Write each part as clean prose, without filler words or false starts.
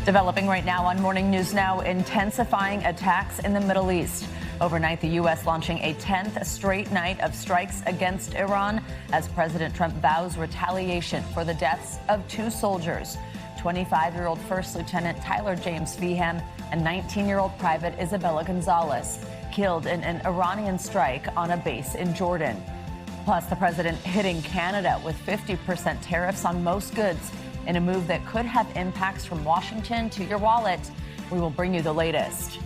Developing right now on Morning News Now, intensifying attacks in the Middle East. Overnight, the U.S. launching a 10th straight night of strikes against Iran as President Trump vows retaliation for the deaths of 2 soldiers. 25-year-old First Lieutenant Tyler James Feehan and 19-year-old Private Isabella Gonzalez killed in an Iranian strike on a base in Jordan. Plus, the president hitting Canada with 50% tariffs on most goods in a move that could have impacts from Washington to your wallet. We will bring you the latest.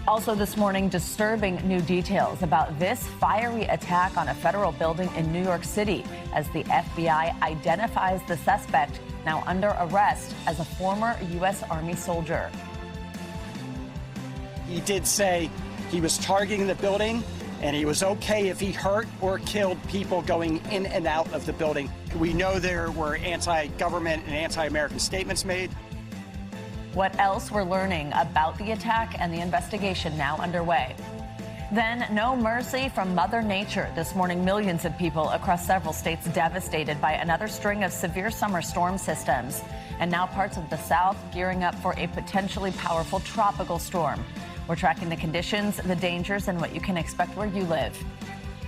Also this morning, disturbing new details about this fiery attack on a federal building in New York City as the FBI identifies the suspect, now under arrest, as a former U.S. Army soldier. He did say he was targeting the building and he was okay if he hurt or killed people going in and out of the building. We know there were anti-government and anti-American statements made. What else we're learning about the attack and the investigation now underway. Then, no mercy from Mother Nature. This morning, millions of people across several states devastated by another string of severe summer storm systems. And now parts of the South gearing up for a potentially powerful tropical storm. We're tracking the conditions, the dangers, and what you can expect where you live.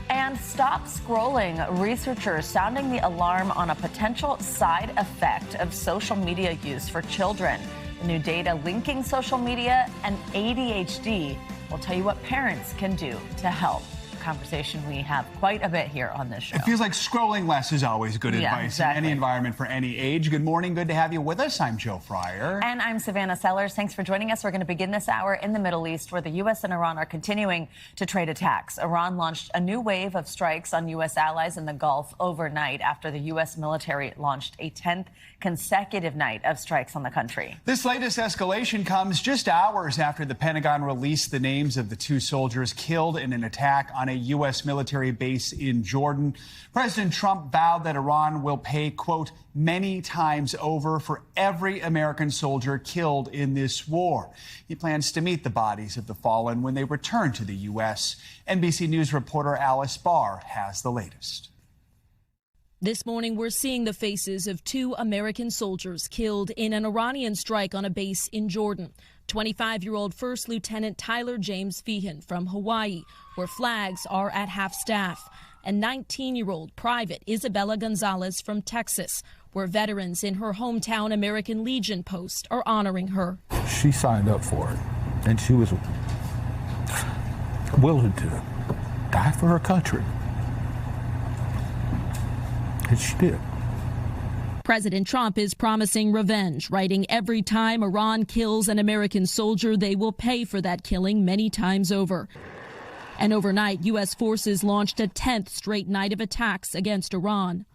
And stop scrolling. Researchers sounding the alarm on a potential side effect of social media use for children. The new data linking social media and ADHD will tell you what parents can do to help. Conversation we have quite a bit here on this show. It feels like scrolling less is always good advice exactly. in any environment for any age. Good morning. Good to have you with us. I'm Joe Fryer. And I'm Savannah Sellers. Thanks for joining us. We're going to begin this hour in the Middle East, where the U.S. and Iran are continuing to trade attacks. Iran launched a new wave of strikes on U.S. allies in the Gulf overnight after the U.S. military launched a 10th consecutive night of strikes on the country. This latest escalation comes just hours after the Pentagon released the names of the 2 soldiers killed in an attack on a U.S. military base in Jordan. President Trump vowed that Iran will pay, quote, many times over for every American soldier killed in this war. He plans to meet the bodies of the fallen when they return to the U.S. NBC News reporter Alice Barr has the latest. This morning, we're seeing the faces of 2 American soldiers killed in an Iranian strike on a base in Jordan. 25-year-old First Lieutenant Tyler James Feehan from Hawaii, where flags are at half-staff, and 19-year-old Private Isabella Gonzalez from Texas, where veterans in her hometown American Legion post are honoring her. She signed up for it, and she was willing to die for her country. And she did. President Trump is promising revenge, writing every time Iran kills an American soldier, they will pay for that killing many times over. And overnight, U.S. forces launched a 10th straight night of attacks against Iran.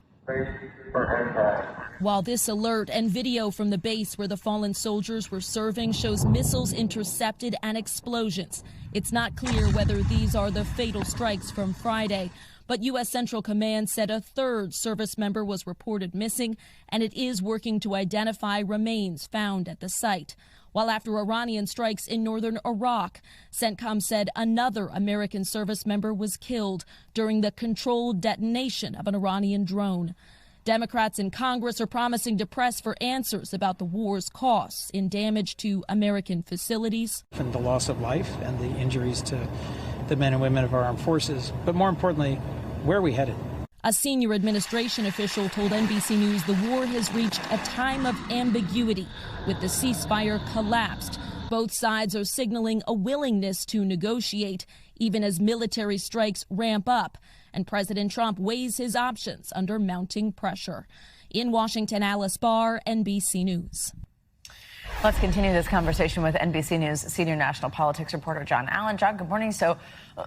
While this alert and video from the base where the fallen soldiers were serving shows missiles intercepted and explosions, it's not clear whether these are the fatal strikes from Friday. But U.S. Central Command said a 3rd service member was reported missing, and it is working to identify remains found at the site. While after Iranian strikes in northern Iraq, CENTCOM said another American service member was killed during the controlled detonation of an Iranian drone. Democrats in Congress are promising to press for answers about the war's costs in damage to American facilities. And the loss of life and the injuries to the men and women of our armed forces, but more importantly, where are we headed? A senior administration official told NBC News the war has reached a time of ambiguity. With the ceasefire collapsed, both sides are signaling a willingness to negotiate, even as military strikes ramp up, and President Trump weighs his options under mounting pressure. In Washington, Alice Barr, NBC News. Let's continue this conversation with NBC News senior national politics reporter John Allen. John, good morning. So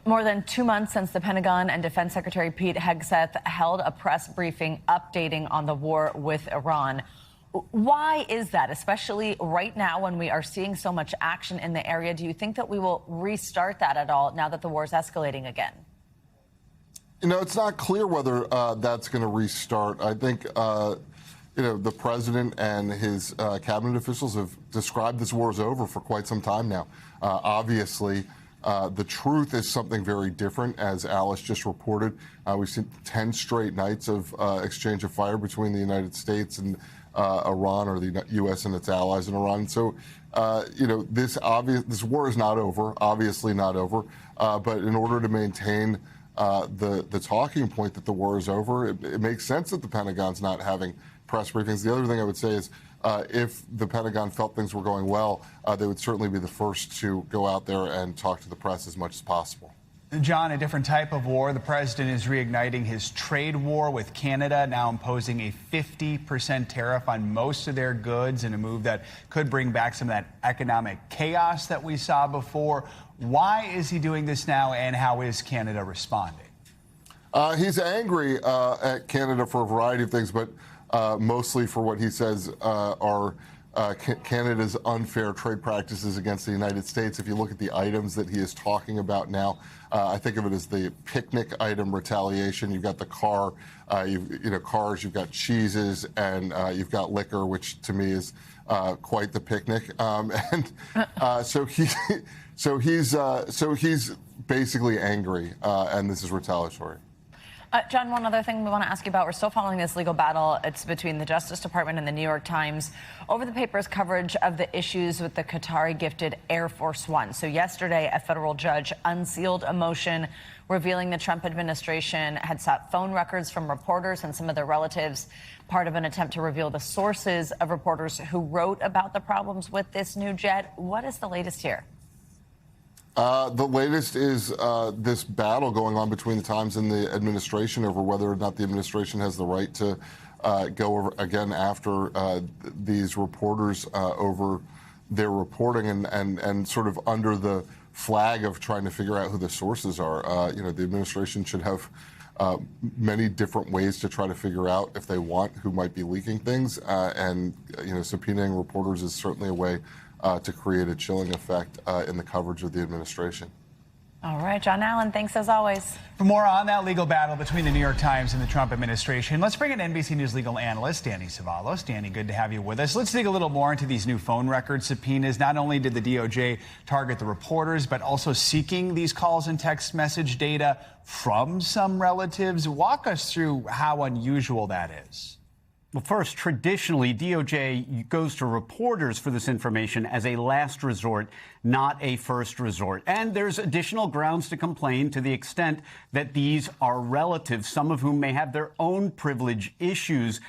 more than 2 months since the Pentagon and Defense Secretary Pete Hegseth held a press briefing updating on the war with Iran. Why is that, especially right now when we are seeing so much action in the area? Do you think that we will restart that at all now that the war is escalating again? You know, it's not clear whether that's going to restart. I think the president and his cabinet officials have described this war as over for quite some time now. Obviously, the truth is something very different, as Alice just reported. We've seen 10 straight nights of exchange of fire between the United States and Iran or the U.S. and its allies in Iran. So, this war is not over, obviously not over. But in order to maintain the talking point that the war is over, it makes sense that the Pentagon's not having press briefings. The other thing I would say is if the Pentagon felt things were going well, they would certainly be the first to go out there and talk to the press as much as possible. John, a different type of war. The president is reigniting his trade war with Canada, now imposing a 50% tariff on most of their goods in a move that could bring back some of that economic chaos that we saw before. Why is he doing this now, and how is Canada responding? He's angry at Canada for a variety of things, but mostly for what he says are Canada's unfair trade practices against the United States. If you look at the items that he is talking about now, I think of it as the picnic item retaliation. You've got the car, cars, you've got cheeses, and you've got liquor, which to me is quite the picnic. So he's basically angry, and this is retaliatory. John, one other thing we want to ask you about. We're still following this legal battle. It's between the Justice Department and the New York Times over the paper's coverage of the issues with the Qatari-gifted Air Force One. So yesterday, a federal judge unsealed a motion revealing the Trump administration had sought phone records from reporters and some of their relatives, part of an attempt to reveal the sources of reporters who wrote about the problems with this new jet. What is the latest here? The latest is this battle going on between the Times and the administration over whether or not the administration has the right to go over again after these reporters over their reporting and sort of under the flag of trying to figure out who the sources are. The administration should have many different ways to try to figure out, if they want, who might be leaking things. And subpoenaing reporters is certainly a way to create a chilling effect in the coverage of the administration. All right, John Allen, thanks as always. For more on that legal battle between the New York Times and the Trump administration, let's bring in NBC News legal analyst Danny Savalos. Danny, good to have you with us. Let's dig a little more into these new phone record subpoenas. Not only did the DOJ target the reporters, but also seeking these calls and text message data from some relatives. Walk us through how unusual that is. Well, first, traditionally, DOJ goes to reporters for this information as a last resort, not a first resort. And there's additional grounds to complain to the extent that these are relatives, some of whom may have their own privilege issues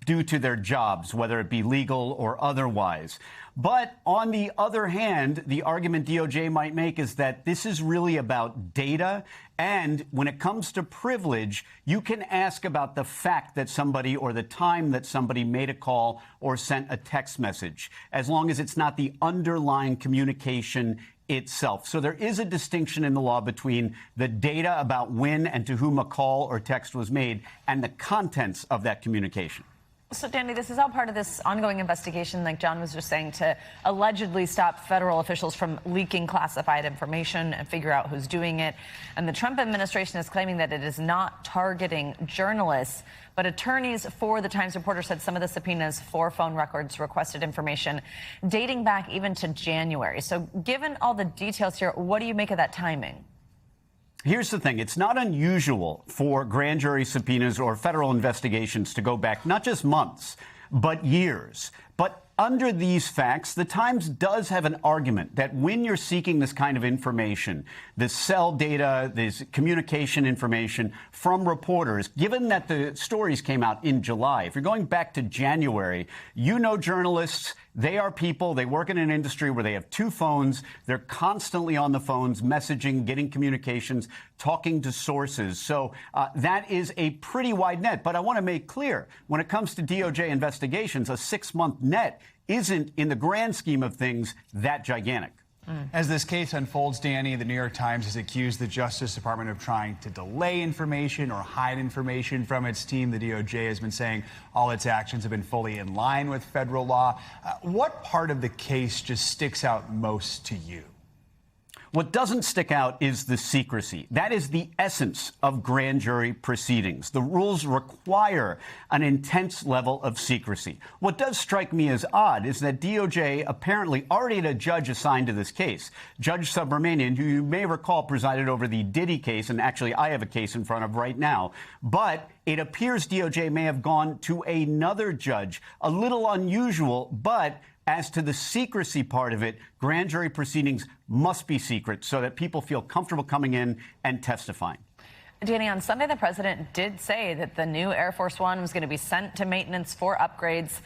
due to their jobs, whether it be legal or otherwise. But on the other hand, the argument DOJ might make is that this is really about data. And when it comes to privilege, you can ask about the fact that somebody or the time that somebody made a call or sent a text message, as long as it's not the underlying communication itself. So there is a distinction in the law between the data about when and to whom a call or text was made and the contents of that communication. So, Danny, this is all part of this ongoing investigation, like John was just saying, to allegedly stop federal officials from leaking classified information and figure out who's doing it. And the Trump administration is claiming that it is not targeting journalists, but attorneys for the Times reporter said some of the subpoenas for phone records requested information dating back even to January. So given all the details here, what do you make of that timing? Here's the thing. It's not unusual for grand jury subpoenas or federal investigations to go back not just months, but years. But under these facts, the Times does have an argument that when you're seeking this kind of information, the cell data, this communication information from reporters, given that the stories came out in July, if you're going back to January, journalists, they are people, they work in an industry where they have two phones. They're constantly on the phones, messaging, getting communications, talking to sources. So that is a pretty wide net. But I want to make clear, when it comes to DOJ investigations, a 6-month net isn't, in the grand scheme of things, that gigantic. As this case unfolds, Danny, the New York Times has accused the Justice Department of trying to delay information or hide information from its team. The DOJ has been saying all its actions have been fully in line with federal law. What part of the case just sticks out most to you? What doesn't stick out is the secrecy. That is the essence of grand jury proceedings. The rules require an intense level of secrecy. What does strike me as odd is that DOJ apparently already had a judge assigned to this case. Judge Subramanian, who you may recall presided over the Diddy case, and actually I have a case in front of right now. But it appears DOJ may have gone to another judge. A little unusual, but as to the secrecy part of it, grand jury proceedings must be secret so that people feel comfortable coming in and testifying. Danny, on Sunday, the president did say that the new Air Force One was going to be sent to maintenance for upgrades,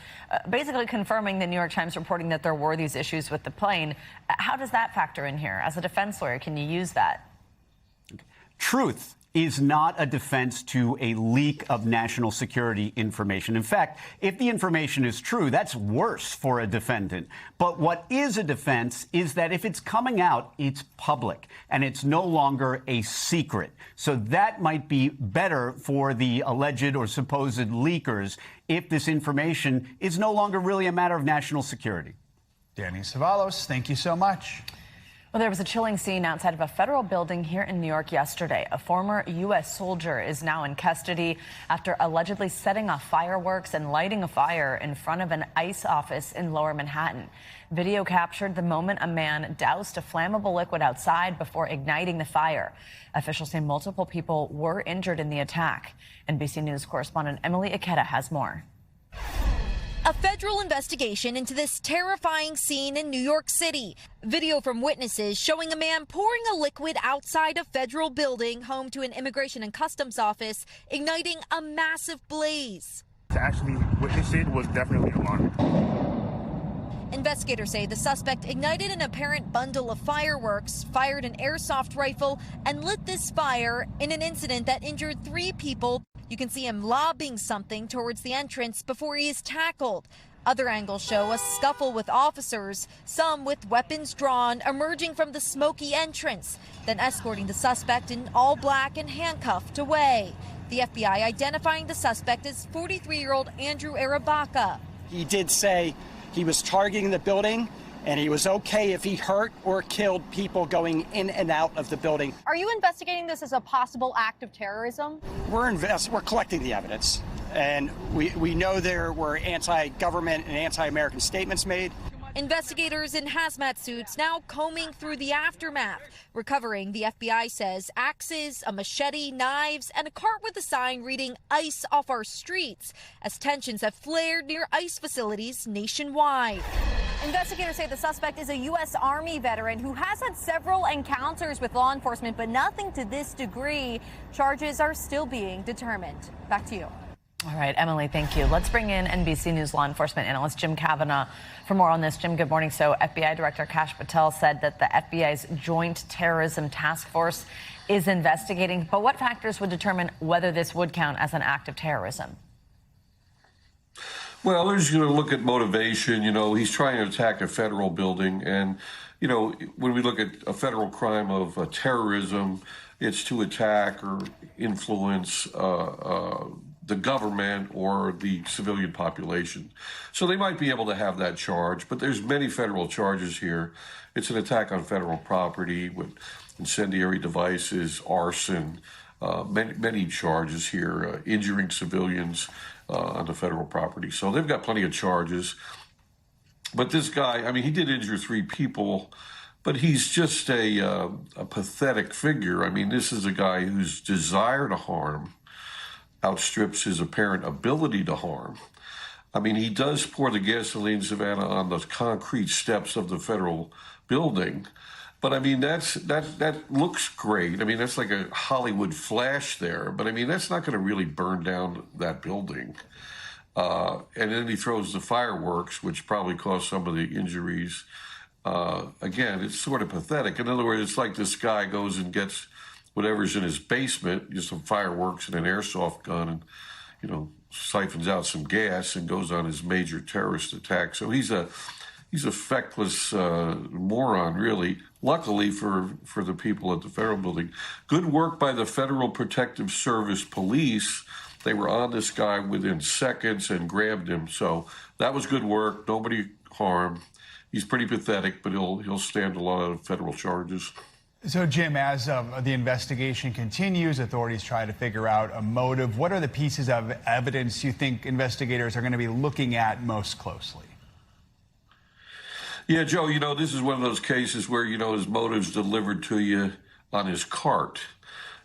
basically confirming the New York Times reporting that there were these issues with the plane. How does that factor in here? As a defense lawyer, can you use that? Truth is not a defense to a leak of national security information. In fact, if the information is true, that's worse for a defendant. But what is a defense is that if it's coming out, it's public and it's no longer a secret. So that might be better for the alleged or supposed leakers if this information is no longer really a matter of national security. Danny Savalos, thank you so much. Well, there was a chilling scene outside of a federal building here in New York yesterday. A former U.S. soldier is now in custody after allegedly setting off fireworks and lighting a fire in front of an ICE office in Lower Manhattan. Video captured the moment a man doused a flammable liquid outside before igniting the fire. Officials say multiple people were injured in the attack. NBC News correspondent Emily Ikeda has more. A federal investigation into this terrifying scene in New York City. Video from witnesses showing a man pouring a liquid outside a federal building home to an immigration and customs office, igniting a massive blaze. To actually witness it was definitely alarming. Investigators say the suspect ignited an apparent bundle of fireworks, fired an airsoft rifle, and lit this fire in an incident that injured 3 people. You can see him lobbing something towards the entrance before he is tackled. Other angles show a scuffle with officers, some with weapons drawn, emerging from the smoky entrance, then escorting the suspect in all black and handcuffed away. The FBI identifying the suspect as 43-year-old Andrew Arabaka. He did say he was targeting the building, and he was okay if he hurt or killed people going in and out of the building. Are you investigating this as a possible act of terrorism? We're collecting the evidence, and we know there were anti-government and anti-American statements made. Investigators in hazmat suits now combing through the aftermath, recovering, the FBI says, axes, a machete, knives, and a cart with a sign reading "ICE off our streets," as tensions have flared near ICE facilities nationwide. Investigators say the suspect is a U.S. Army veteran who has had several encounters with law enforcement, but nothing to this degree. Charges are still being determined. Back to you. All right, Emily, thank you. Let's bring in NBC News law enforcement analyst Jim Kavanaugh for more on this. Jim, good morning. So FBI Director Kash Patel said that the FBI's Joint Terrorism Task Force is investigating. But what factors would determine whether this would count as an act of terrorism? Well, they're just going to look at motivation. You know, he's trying to attack a federal building. And, you know, when we look at a federal crime of terrorism, it's to attack or influence the government or the civilian population. So they might be able to have that charge, but there's many federal charges here. It's an attack on federal property with incendiary devices, arson, many charges here, injuring civilians on the federal property. So they've got plenty of charges. But this guy, I mean, he did injure 3 people, but he's just a pathetic figure. I mean, this is a guy whose desire to harm outstrips his apparent ability to harm. I mean, he does pour the gasoline, Savannah, on the concrete steps of the federal building. But I mean, that looks great. I mean, that's like a Hollywood flash there. But I mean, that's not going to really burn down that building. And then he throws the fireworks, which probably caused some of the injuries. Again, it's sort of pathetic. In other words, it's like this guy goes and gets whatever's in his basement, just some fireworks and an airsoft gun, and, you know, siphons out some gas and goes on his major terrorist attack. So he's a feckless moron, really. Luckily for the people at the federal building, good work by the Federal Protective Service police. They were on this guy within seconds and grabbed him. So that was good work. Nobody harmed. He's pretty pathetic, but he'll stand a lot of federal charges. So, Jim, as the investigation continues, authorities try to figure out a motive. What are the pieces of evidence you think investigators are going to be looking at most closely? Yeah, Joe, you know, this is one of those cases where, you know, his motive's delivered to you on his cart.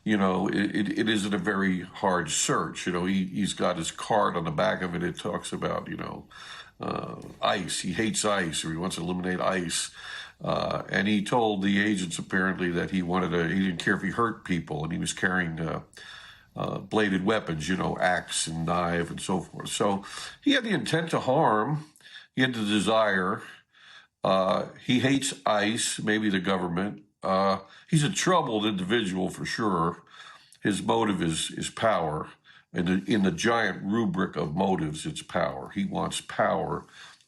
you know, it isn't a very hard search. You know, he's got his card on the back of it. It talks about, you know, ICE. He hates ICE, or he wants to eliminate ICE. And he told the agents apparently that he didn't care if he hurt people, and he was carrying bladed weapons, you know, axe and knife and so forth. So he had the intent to harm. He had the desire. He hates ICE, maybe the government. He's a troubled individual for sure. His motive is power. And in the giant rubric of motives, it's power. He wants power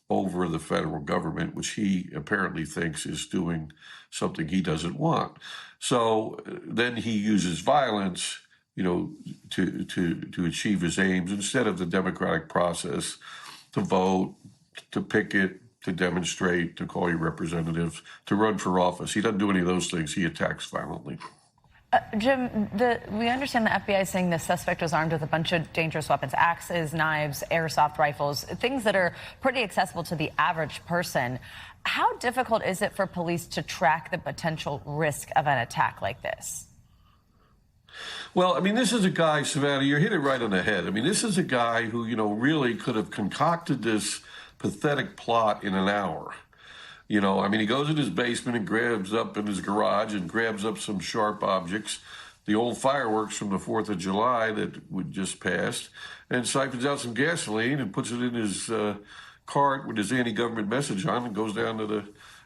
over the federal government, which he apparently thinks is doing something he doesn't want. So then he uses violence, you know, to achieve his aims instead of the democratic process, to vote, to picket, to demonstrate, to call your representatives, to run for office. He doesn't do any of those things. He attacks violently. Jim, we understand the FBI is saying the suspect was armed with a bunch of dangerous weapons, axes, knives, airsoft rifles, things that are pretty accessible to the average person. How difficult is it for police to track the potential risk of an attack like this? Well, I mean, this is a guy, Savannah, you hit it right on the head. I mean, this is a guy who, you know, really could have concocted this pathetic plot in an hour. You know, I mean, he goes in his basement and grabs up in his garage and grabs up some sharp objects, the old fireworks from the 4th of July that would just passed, and siphons out some gasoline and puts it in his cart with his anti-government message on and goes down to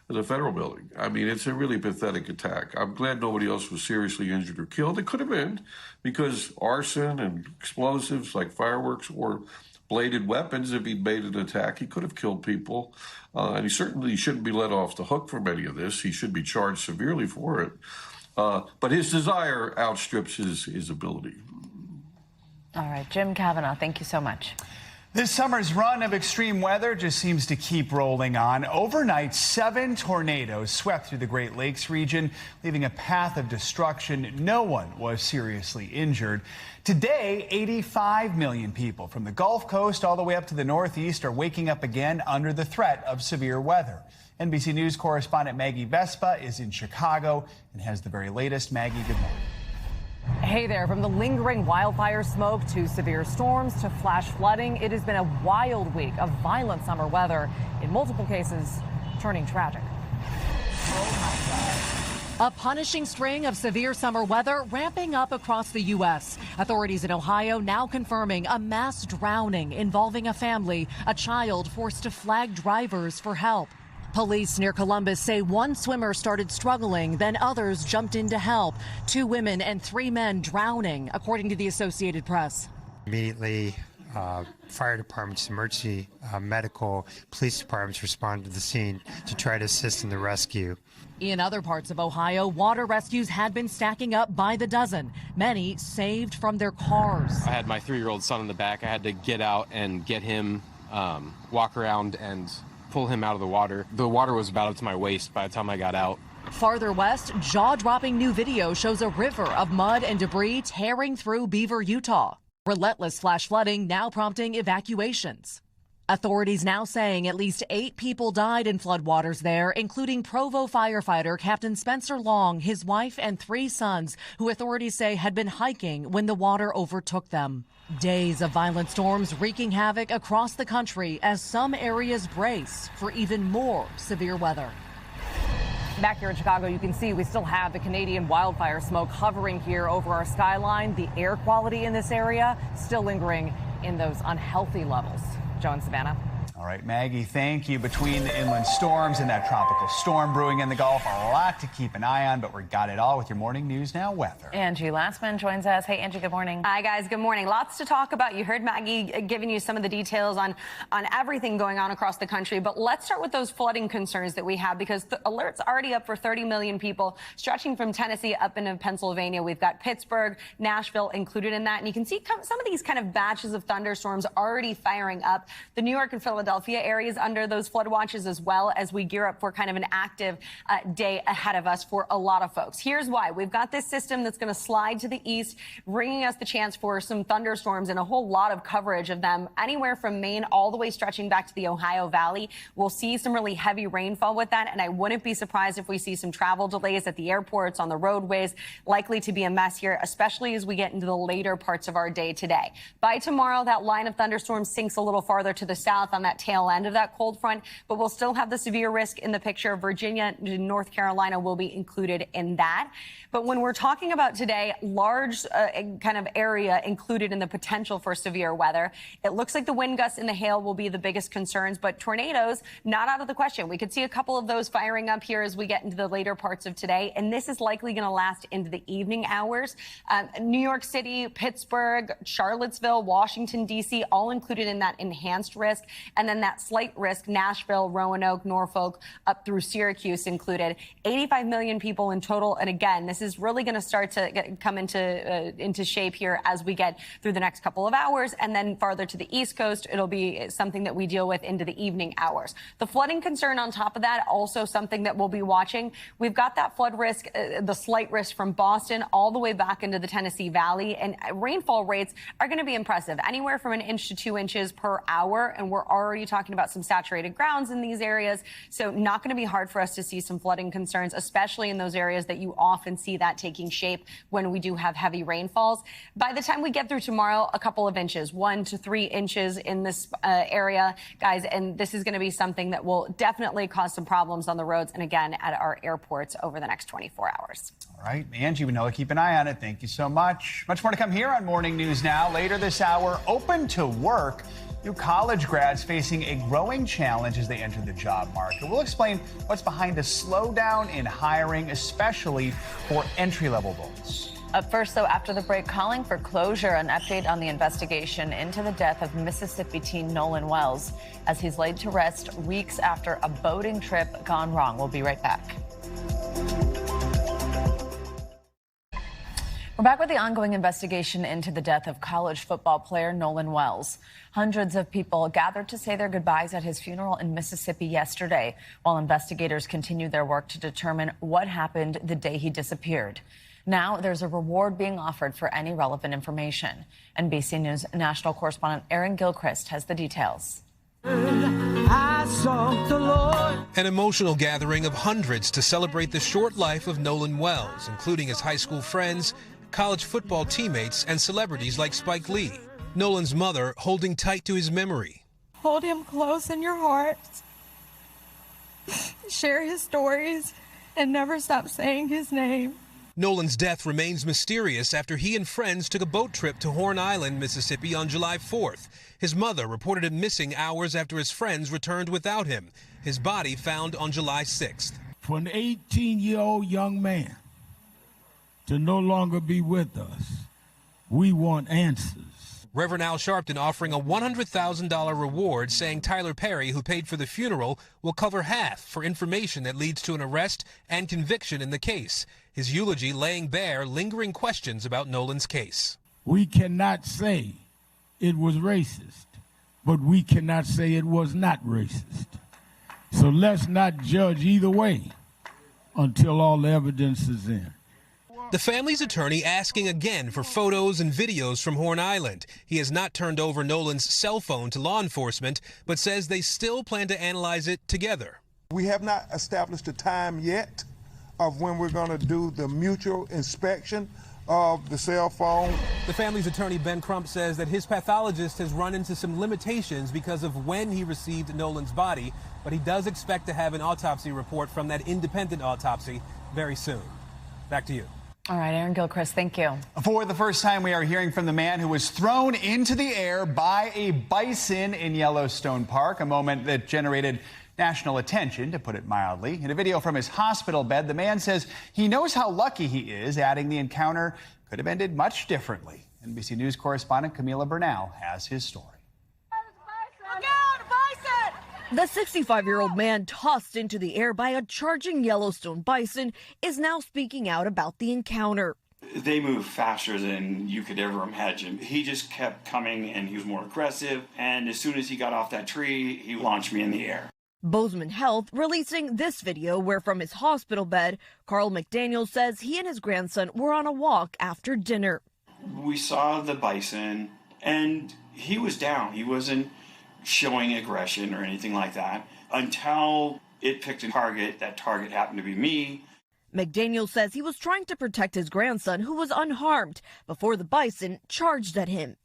the federal building. I mean, it's a really pathetic attack. I'm glad nobody else was seriously injured or killed. It could have been, because arson and explosives like fireworks or bladed weapons, if he'd made an attack, he could have killed people. And he certainly shouldn't be let off the hook from any of this. He should be charged severely for it. But his desire outstrips his ability. All right, Jim Kavanaugh, thank you so much. This summer's run of extreme weather just seems to keep rolling on. Overnight, 7 tornadoes swept through the Great Lakes region, leaving a path of destruction. No one was seriously injured. Today, 85 million people from the Gulf Coast all the way up to the Northeast are waking up again under the threat of severe weather. NBC News correspondent Maggie Vespa is in Chicago and has the very latest. Maggie, good morning. Hey there, from the lingering wildfire smoke to severe storms to flash flooding, it has been a wild week of violent summer weather, in multiple cases turning tragic. A punishing string of severe summer weather ramping up across the U.S. Authorities in Ohio now confirming a mass drowning involving a family, a child forced to flag drivers for help. Police near Columbus say one swimmer started struggling, then others jumped in to help. 2 women and 3 men drowning, according to the Associated Press. Immediately, fire departments, emergency medical, police departments responded to the scene to try to assist in the rescue. In other parts of Ohio, water rescues had been stacking up by the dozen, many saved from their cars. I had my 3-year-old son in the back. I had to get out and get him, walk around and pull him out of the water. The water was about up to my waist by the time I got out. Farther west, jaw-dropping new video shows a river of mud and debris tearing through Beaver, Utah. Relentless flash flooding now prompting evacuations. Authorities now saying at least 8 people died in floodwaters there, including Provo firefighter Captain Spencer Long, his wife, and 3 sons, who authorities say had been hiking when the water overtook them. Days of violent storms wreaking havoc across the country as some areas brace for even more severe weather. Back here in Chicago, you can see we still have the Canadian wildfire smoke hovering here over our skyline. The air quality in this area still lingering in those unhealthy levels. Joe and Savannah. All right, Maggie, thank you. Between the inland storms and that tropical storm brewing in the Gulf, a lot to keep an eye on, but we got it all with your morning news now weather. Angie Lassman joins us. Hey, Angie, good morning. Hi, guys. Good morning. Lots to talk about. You heard Maggie giving you some of the details on everything going on across the country. But let's start with those flooding concerns that we have, because the alert's already up for 30 million people, stretching from Tennessee up into Pennsylvania. We've got Pittsburgh, Nashville included in that. And you can see some of these kind of batches of thunderstorms already firing up. The New York and Philadelphia Philadelphia areas under those flood watches as well as we gear up for kind of an active day ahead of us for a lot of folks. Here's why. We've got this system that's going to slide to the east, bringing us the chance for some thunderstorms and a whole lot of coverage of them anywhere from Maine all the way stretching back to the Ohio Valley. We'll see some really heavy rainfall with that, and I wouldn't be surprised if we see some travel delays at the airports, on the roadways. Likely to be a mess here, especially as we get into the later parts of our day today. By tomorrow, that line of thunderstorms sinks a little farther to the south on that tail end of that cold front, but we'll still have the severe risk in the picture. Virginia and North Carolina will be included in that. But when we're talking about today, large kind of area included in the potential for severe weather, it looks like the wind gusts and the hail will be the biggest concerns, but tornadoes not out of the question. We could see a couple of those firing up here as we get into the later parts of today, and this is likely going to last into the evening hours. New York City, Pittsburgh, Charlottesville, Washington, D.C., all included in that enhanced risk, and then that slight risk, Nashville, Roanoke, Norfolk, up through Syracuse included. 85 million people in total, and again, this is really going to start to come into shape here as we get through the next couple of hours, and then farther to the East Coast, it'll be something that we deal with into the evening hours. The flooding concern on top of that, also something that we'll be watching. We've got that flood risk, the slight risk from Boston all the way back into the Tennessee Valley, and rainfall rates are going to be impressive, anywhere from 1 inch to 2 inches per hour, and we're already talking about some saturated grounds in these areas, so not going to be hard for us to see some flooding concerns, especially in those areas that you often see that taking shape when we do have heavy rainfalls. By the time we get through tomorrow, a couple of inches, 1 to 3 inches in this area, guys, and this is going to be something that will definitely cause some problems on the roads and again at our airports over the next 24 hours. All right, Angie, we know to keep an eye on it. Thank you so much. Much more to come here on Morning News Now. Later this hour, open to work. New college grads facing a growing challenge as they enter the job market. We'll explain what's behind a slowdown in hiring, especially for entry-level roles. Up first, though, after the break, calling for closure, an update on the investigation into the death of Mississippi teen Nolan Wells as he's laid to rest weeks after a boating trip gone wrong. We'll be right back. We're back with the ongoing investigation into the death of college football player Nolan Wells. Hundreds of people gathered to say their goodbyes at his funeral in Mississippi yesterday, while investigators continue their work to determine what happened the day he disappeared. Now there's a reward being offered for any relevant information. NBC News national correspondent Aaron Gilchrist has the details. An emotional gathering of hundreds to celebrate the short life of Nolan Wells, including his high school friends, college football teammates, and celebrities like Spike Lee. Nolan's mother holding tight to his memory. Hold him close in your hearts. Share his stories and never stop saying his name. Nolan's death remains mysterious after he and friends took a boat trip to Horn Island, Mississippi on July 4th. His mother reported him missing hours after his friends returned without him. His body found on July 6th. For an 18-year-old young man to no longer be with us, we want answers. Reverend Al Sharpton offering a $100,000 reward, saying Tyler Perry, who paid for the funeral, will cover half for information that leads to an arrest and conviction in the case. His eulogy laying bare lingering questions about Nolan's case. We cannot say it was racist, but we cannot say it was not racist. So let's not judge either way until all the evidence is in. The family's attorney asking again for photos and videos from Horn Island. He has not turned over Nolan's cell phone to law enforcement, but says they still plan to analyze it together. We have not established a time yet of when we're going to do the mutual inspection of the cell phone. The family's attorney, Ben Crump, says that his pathologist has run into some limitations because of when he received Nolan's body, but he does expect to have an autopsy report from that independent autopsy very soon. Back to you. All right, Aaron Gilchrist, thank you. For the first time, we are hearing from the man who was thrown into the air by a bison in Yellowstone Park, a moment that generated national attention, to put it mildly. In a video from his hospital bed, the man says he knows how lucky he is, adding the encounter could have ended much differently. NBC News correspondent Camila Bernal has his story. The 65-year-old man tossed into the air by a charging Yellowstone bison is now speaking out about the encounter. They moved faster than you could ever imagine. He just kept coming, and he was more aggressive. And as soon as he got off that tree, he launched me in the air. Bozeman Health releasing this video where from his hospital bed, Carl McDaniel says he and his grandson were on a walk after dinner. We saw the bison, and he was down. He wasn't showing aggression or anything like that until it picked a target. That target happened to be me. McDaniel says he was trying to protect his grandson, who was unharmed, before the bison charged at him.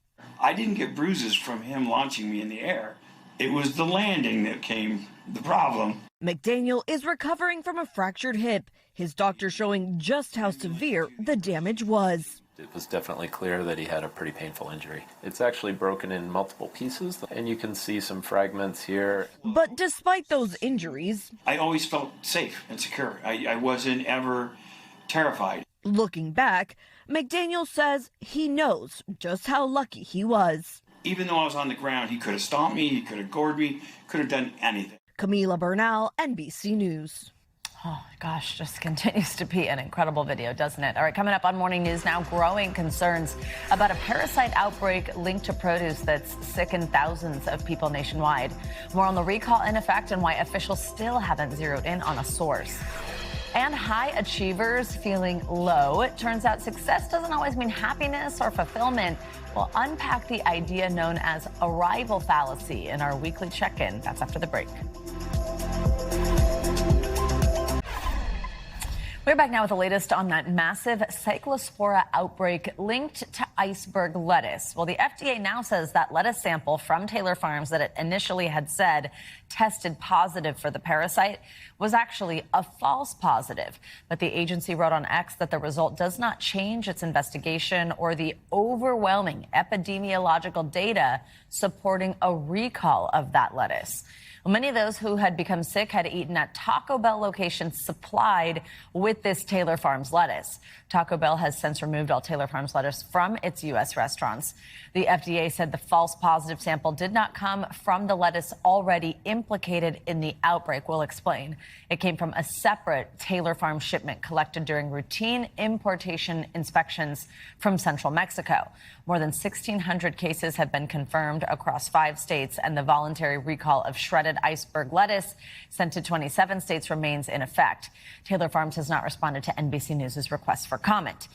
I didn't get bruises from him launching me in the air. It was the landing that came the problem. McDaniel is recovering from a fractured hip, his doctor showing just how severe the damage was. It was definitely clear that he had a pretty painful injury. It's actually broken in multiple pieces, and you can see some fragments here. But despite those injuries, I always felt safe and secure. I wasn't ever terrified. Looking back, McDaniel says he knows just how lucky he was. Even though I was on the ground, he could have stomped me, he could have gored me, could have done anything. Camila Bernal, NBC News. Oh, gosh, just continues to be an incredible video, doesn't it? All right, coming up on Morning News now, growing concerns about a parasite outbreak linked to produce that's sickened thousands of people nationwide. More on the recall in effect and why officials still haven't zeroed in on a source. And high achievers feeling low. It turns out success doesn't always mean happiness or fulfillment. We'll unpack the idea known as arrival fallacy in our weekly check-in. That's after the break. We're back now with the latest on that massive cyclospora outbreak linked to iceberg lettuce. Well, the FDA now says that lettuce sample from Taylor Farms that it initially had said tested positive for the parasite was actually a false positive. But the agency wrote on X that the result does not change its investigation or the overwhelming epidemiological data supporting a recall of that lettuce. Well, many of those who had become sick had eaten at Taco Bell locations supplied with this Taylor Farms lettuce. Taco Bell has since removed all Taylor Farms lettuce from its U.S. restaurants. The FDA said the false positive sample did not come from the lettuce already implicated in the outbreak. We'll explain. It came from a separate Taylor Farms shipment collected during routine importation inspections from central Mexico. More than 1,600 cases have been confirmed across 5 states, and the voluntary recall of shredded iceberg lettuce sent to 27 states remains in effect. Taylor Farms has not responded to NBC News' request for comment.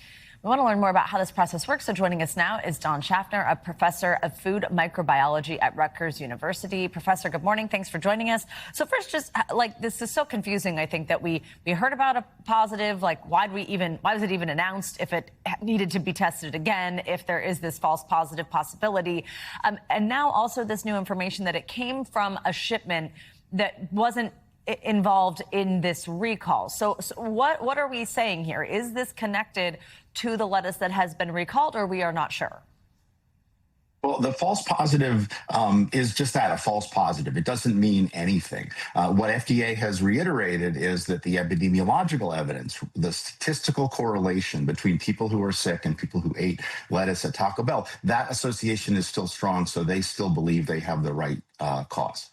We want to learn more about how this process works, so joining us now is Don Schaffner, a professor of food microbiology at Rutgers University. Professor, good morning. Thanks for joining us. So first, just like this is so confusing, I think, that we heard about a positive. Like, why was it even announced if it needed to be tested again, if there is this false positive possibility? And now also this new information that it came from a shipment that wasn't involved in this recall. So what are we saying here? Is this connected to the lettuce that has been recalled, or we are not sure? Well, the false positive is just that, a false positive. It doesn't mean anything. What FDA has reiterated is that the epidemiological evidence, the statistical correlation between people who are sick and people who ate lettuce at Taco Bell, that association is still strong, so they still believe they have the right cause.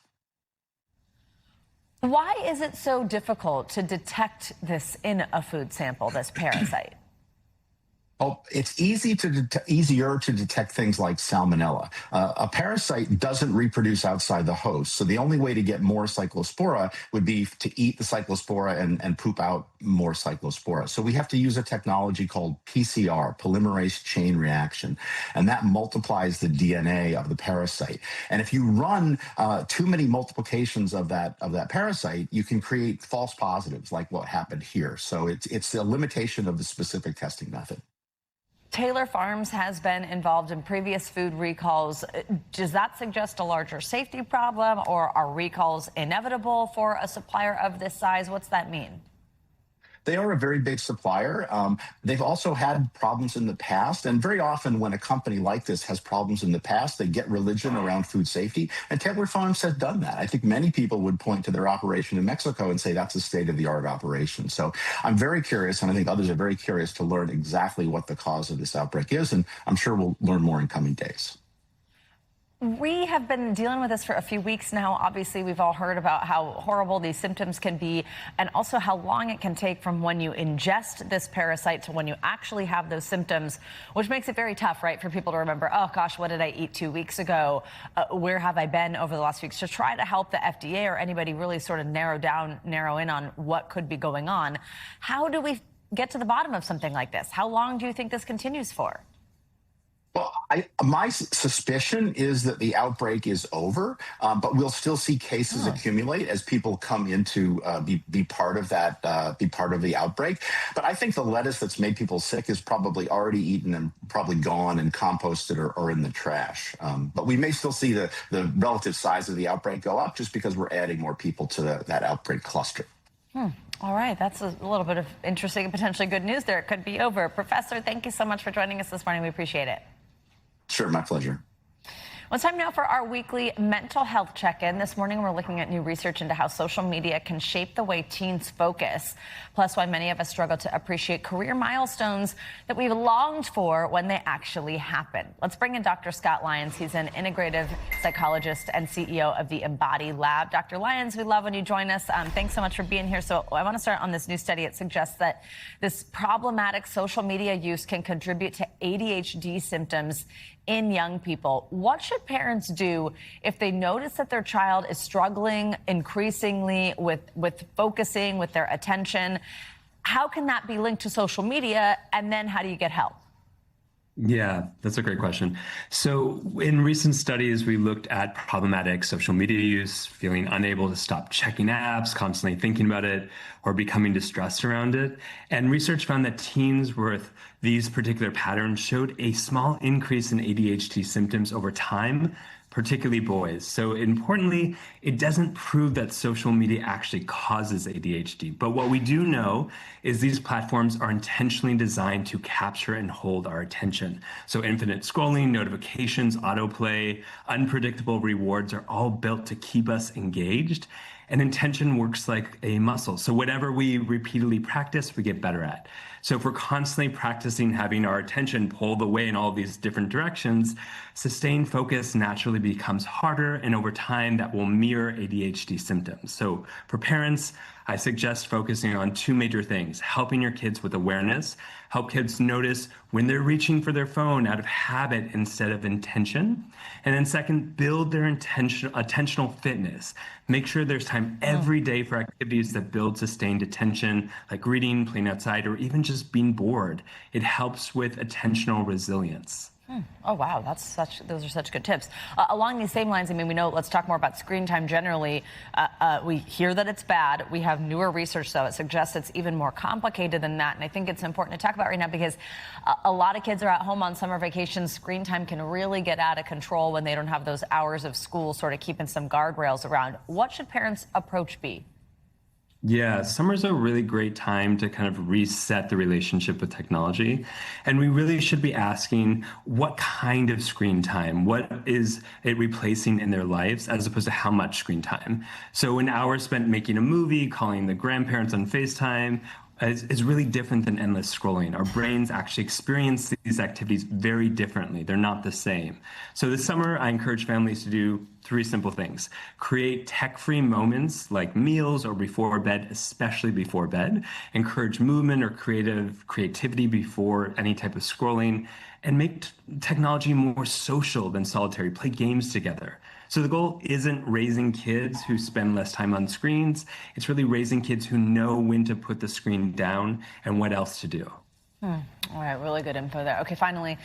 Why is it so difficult to detect this in a food sample, this parasite? Oh, it's easier to detect things like salmonella. A parasite doesn't reproduce outside the host, so the only way to get more cyclospora would be to eat the cyclospora and poop out more cyclospora. So we have to use a technology called PCR, polymerase chain reaction, and that multiplies the DNA of the parasite. And if you run too many multiplications of that parasite, you can create false positives like what happened here. So it's a limitation of the specific testing method. Taylor Farms has been involved in previous food recalls. Does that suggest a larger safety problem, or are recalls inevitable for a supplier of this size? What's that mean? They are a very big supplier. They've also had problems in the past. And very often when a company like this has problems in the past, they get religion around food safety. And Taylor Farms has done that. I think many people would point to their operation in Mexico and say that's a state-of-the-art operation. So I'm very curious, and I think others are very curious to learn exactly what the cause of this outbreak is. And I'm sure we'll learn more in coming days. We have been dealing with this for a few weeks now. Obviously, we've all heard about how horrible these symptoms can be and also how long it can take from when you ingest this parasite to when you actually have those symptoms, which makes it very tough, right, for people to remember, oh, gosh, what did I eat 2 weeks ago? Where have I been over the last weeks? To try to help the FDA or anybody really sort of narrow in on what could be going on. How do we get to the bottom of something like this? How long do you think this continues for? Well, my suspicion is that the outbreak is over, but we'll still see cases accumulate as people come into be part of that, be part of the outbreak. But I think the lettuce that's made people sick is probably already eaten and probably gone and composted or in the trash. But we may still see the relative size of the outbreak go up just because we're adding more people to that outbreak cluster. All right, that's a little bit of interesting and potentially good news there. It could be over. Professor, thank you so much for joining us this morning. We appreciate it. Sure, my pleasure. Well, it's time now for our weekly mental health check-in. This morning, we're looking at new research into how social media can shape the way teens focus, plus why many of us struggle to appreciate career milestones that we've longed for when they actually happen. Let's bring in Dr. Scott Lyons. He's an integrative psychologist and CEO of the Embody Lab. Dr. Lyons, we love when you join us. Thanks so much for being here. So I want to start on this new study. It suggests that this problematic social media use can contribute to ADHD symptoms in young people. What should parents do if they notice that their child is struggling increasingly with focusing, with their attention? How can that be linked to social media? And then how do you get help? Yeah, that's a great question. So in recent studies, we looked at problematic social media use, feeling unable to stop checking apps, constantly thinking about it, or becoming distressed around it. And research found that teens with these particular patterns showed a small increase in ADHD symptoms over time, particularly boys. So importantly, it doesn't prove that social media actually causes ADHD. But what we do know is these platforms are intentionally designed to capture and hold our attention. So infinite scrolling, notifications, autoplay, unpredictable rewards are all built to keep us engaged. And intention works like a muscle. So whatever we repeatedly practice, we get better at. So if we're constantly practicing having our attention pulled away in all these different directions, sustained focus naturally becomes harder, and over time that will mirror ADHD symptoms. So for parents, I suggest focusing on two major things: helping your kids with awareness, help kids notice when they're reaching for their phone out of habit instead of intention. And then second, build their attentional fitness. Make sure there's time every day for activities that build sustained attention, like reading, playing outside, or even just being bored. It helps with attentional resilience. Oh, wow. Those are such good tips. Along these same lines, I mean, we know, let's talk more about screen time generally. We hear that it's bad. We have newer research, though. It suggests it's even more complicated than that. And I think it's important to talk about right now because a lot of kids are at home on summer vacations. Screen time can really get out of control when they don't have those hours of school sort of keeping some guardrails around. What should parents' approach be? Yeah, summer's a really great time to kind of reset the relationship with technology. And we really should be asking what kind of screen time, what is it replacing in their lives as opposed to how much screen time. So an hour spent making a movie, calling the grandparents on FaceTime, is really different than endless scrolling. Our brains actually experience these activities very differently. They're not the same. So this summer, I encourage families to do three simple things. Create tech-free moments like meals or before bed, especially before bed. Encourage movement or creativity before any type of scrolling. And make technology more social than solitary. Play games together. So the goal isn't raising kids who spend less time on screens. It's really raising kids who know when to put the screen down and what else to do. All right, really good info there. Okay, finally,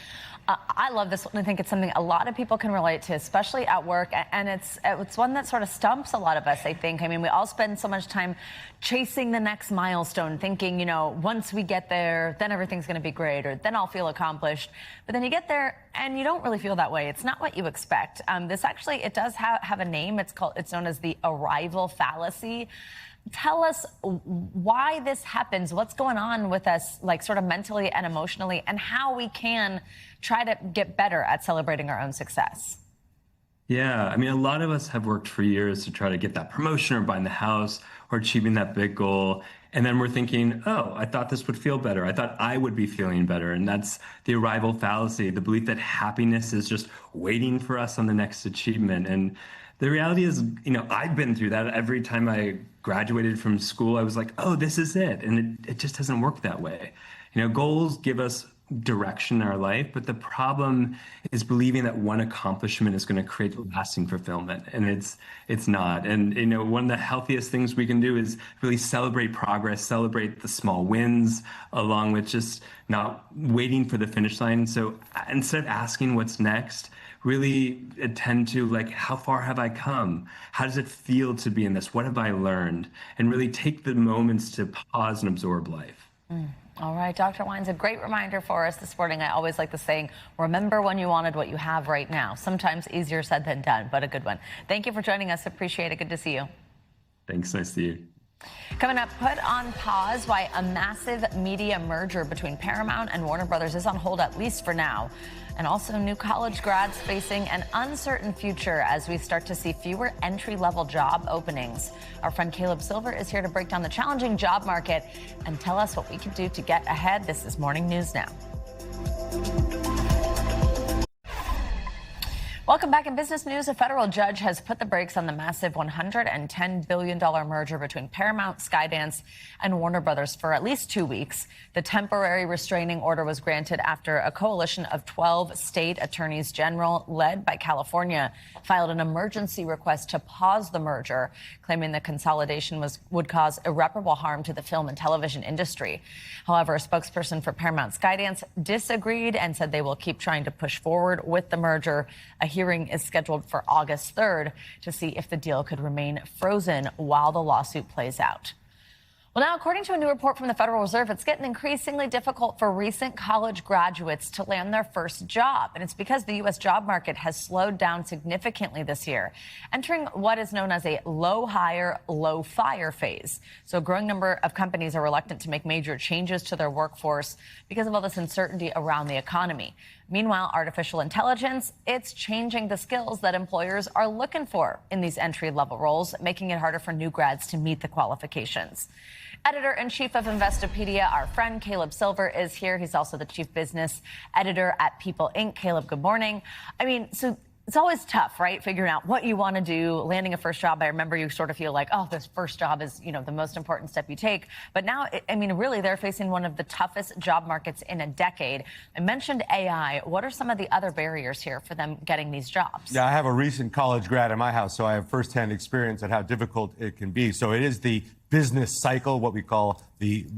I love this one. I think it's something a lot of people can relate to, especially at work, and it's one that sort of stumps a lot of us, I think. I mean, we all spend so much time chasing the next milestone, thinking, you know, once we get there, then everything's going to be great, or then I'll feel accomplished. But then you get there, and you don't really feel that way. It's not what you expect. This actually, it does have a name. It's known as the arrival fallacy. Tell us why this happens, what's going on with us, like sort of mentally and emotionally, and how we can try to get better at celebrating our own success. Yeah, I mean, a lot of us have worked for years to try to get that promotion or buying the house or achieving that big goal. And then we're thinking, oh, I thought this would feel better. I thought I would be feeling better. And that's the arrival fallacy, the belief that happiness is just waiting for us on the next achievement. And the reality is, I've been through that. Every time I graduated from school, I was like, oh, this is it. And it just doesn't work that way. Goals give us direction in our life, but the problem is believing that one accomplishment is going to create lasting fulfillment, and it's not. And one of the healthiest things we can do is really celebrate progress, celebrate the small wins, along with just not waiting for the finish line. So instead of asking what's next, really attend to, like, how far have I come? How does it feel to be in this? What have I learned? And really take the moments to pause and absorb life. All right, Dr. Wine's a great reminder for us this morning. I always like the saying, remember when you wanted what you have right now. Sometimes easier said than done, but a good one. Thank you for joining us. Appreciate it. Good to see you. Thanks. Nice to see you. Coming up, put on pause why a massive media merger between Paramount and Warner Brothers is on hold, at least for now. And also new college grads facing an uncertain future as we start to see fewer entry-level job openings. Our friend Caleb Silver is here to break down the challenging job market and tell us what we can do to get ahead. This is Morning News Now. Welcome back. In business news, a federal judge has put the brakes on the massive $110 billion merger between Paramount, Skydance, and Warner Brothers for at least 2 weeks. The temporary restraining order was granted after a coalition of 12 state attorneys general, led by California, filed an emergency request to pause the merger, claiming the consolidation would cause irreparable harm to the film and television industry. However, a spokesperson for Paramount Skydance disagreed and said they will keep trying to push forward with the merger. A hearing is scheduled for August 3rd to see if the deal could remain frozen while the lawsuit plays out. Well, now, according to a new report from the Federal Reserve, it's getting increasingly difficult for recent college graduates to land their first job. And it's because the U.S. job market has slowed down significantly this year, entering what is known as a low hire, low fire phase. So a growing number of companies are reluctant to make major changes to their workforce because of all this uncertainty around the economy. Meanwhile, artificial intelligence, it's changing the skills that employers are looking for in these entry-level roles, making it harder for new grads to meet the qualifications. Editor-in-chief of Investopedia, our friend Caleb Silver, is here. He's also the chief business editor at People Inc. Caleb, good morning. I mean, so it's always tough, right? Figuring out what you want to do, landing a first job. I remember you sort of feel like, oh, this first job is, the most important step you take. But now, really, they're facing one of the toughest job markets in a decade. I mentioned AI. What are some of the other barriers here for them getting these jobs? Yeah, I have a recent college grad in my house, so I have firsthand experience at how difficult it can be. So it is the business cycle, what we call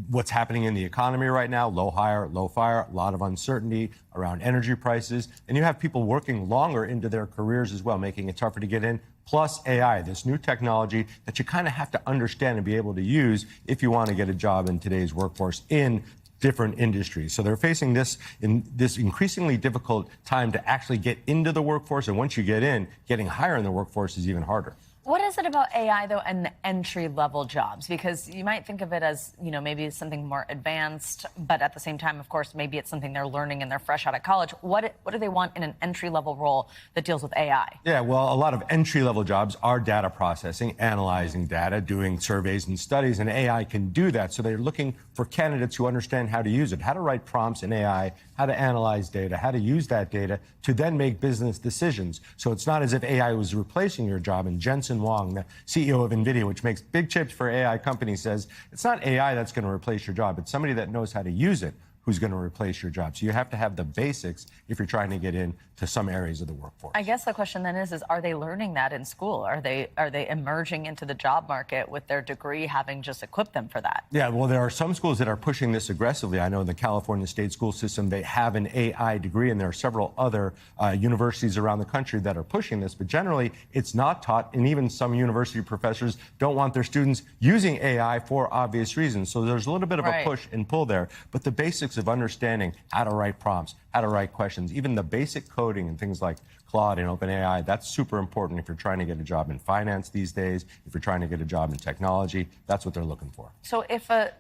what's happening in the economy right now, low hire, low fire, a lot of uncertainty around energy prices. And you have people working longer into their careers as well, making it tougher to get in. Plus AI, this new technology that you kind of have to understand and be able to use if you want to get a job in today's workforce in different industries. So they're facing this increasingly difficult time to actually get into the workforce. And once you get in, getting higher in the workforce is even harder. What is it about AI, though, and the entry-level jobs? Because you might think of it as, maybe something more advanced, but at the same time, of course, maybe it's something they're learning and they're fresh out of college. What do they want in an entry-level role that deals with AI? Yeah, well, a lot of entry-level jobs are data processing, analyzing data, doing surveys and studies, and AI can do that. So they're looking for candidates who understand how to use it, how to write prompts in AI, how to analyze data, how to use that data to then make business decisions. So it's not as if AI was replacing your job. And Jensen Huang, the CEO of NVIDIA, which makes big chips for AI companies, says it's not AI that's going to replace your job. It's somebody that knows how to use it who's going to replace your job. So you have to have the basics if you're trying to get into some areas of the workforce. I guess the question then is are they learning that in school? Are they emerging into the job market with their degree having just equipped them for that? Yeah, well, there are some schools that are pushing this aggressively. I know in the California state school system, they have an AI degree, and there are several other universities around the country that are pushing this. But generally, it's not taught, and even some university professors don't want their students using AI for obvious reasons. So there's a little bit of a push and pull there. But the basics of understanding how to write prompts, how to write questions, even the basic coding and things like Claude and OpenAI, that's super important if you're trying to get a job in finance these days, if you're trying to get a job in technology. That's what they're looking for. So if a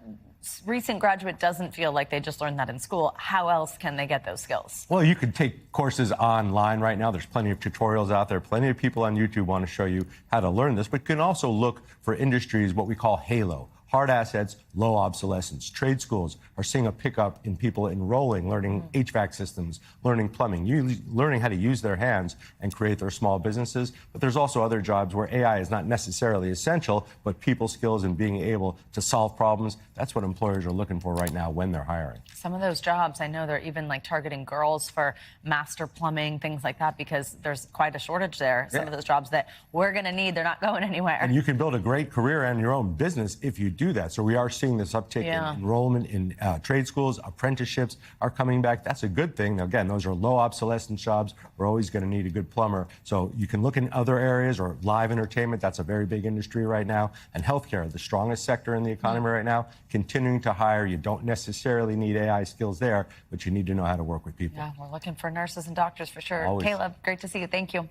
recent graduate doesn't feel like they just learned that in school, how else can they get those skills? Well, you can take courses online right now. There's plenty of tutorials out there. Plenty of people on YouTube want to show you how to learn this, but you can also look for industries, what we call halo. Hard assets, low obsolescence. Trade schools are seeing a pickup in people enrolling, learning HVAC systems, learning plumbing, learning how to use their hands and create their small businesses. But there's also other jobs where AI is not necessarily essential, but people skills and being able to solve problems, that's what employers are looking for right now when they're hiring. Some of those jobs, I know they're even like targeting girls for master plumbing, things like that, because there's quite a shortage there. Some of those jobs that we're going to need, they're not going anywhere. And you can build a great career and your own business if you do that. So we are seeing this uptick in enrollment in trade schools. Apprenticeships are coming back. That's a good thing. Now, again, those are low obsolescence jobs. We're always going to need a good plumber. So you can look in other areas, or live entertainment. That's a very big industry right now. And healthcare, the strongest sector in the economy right now, continuing to hire. You don't necessarily need AI skills there, but you need to know how to work with people. Yeah, we're looking for nurses and doctors for sure. Always. Caleb, great to see you. Thank you.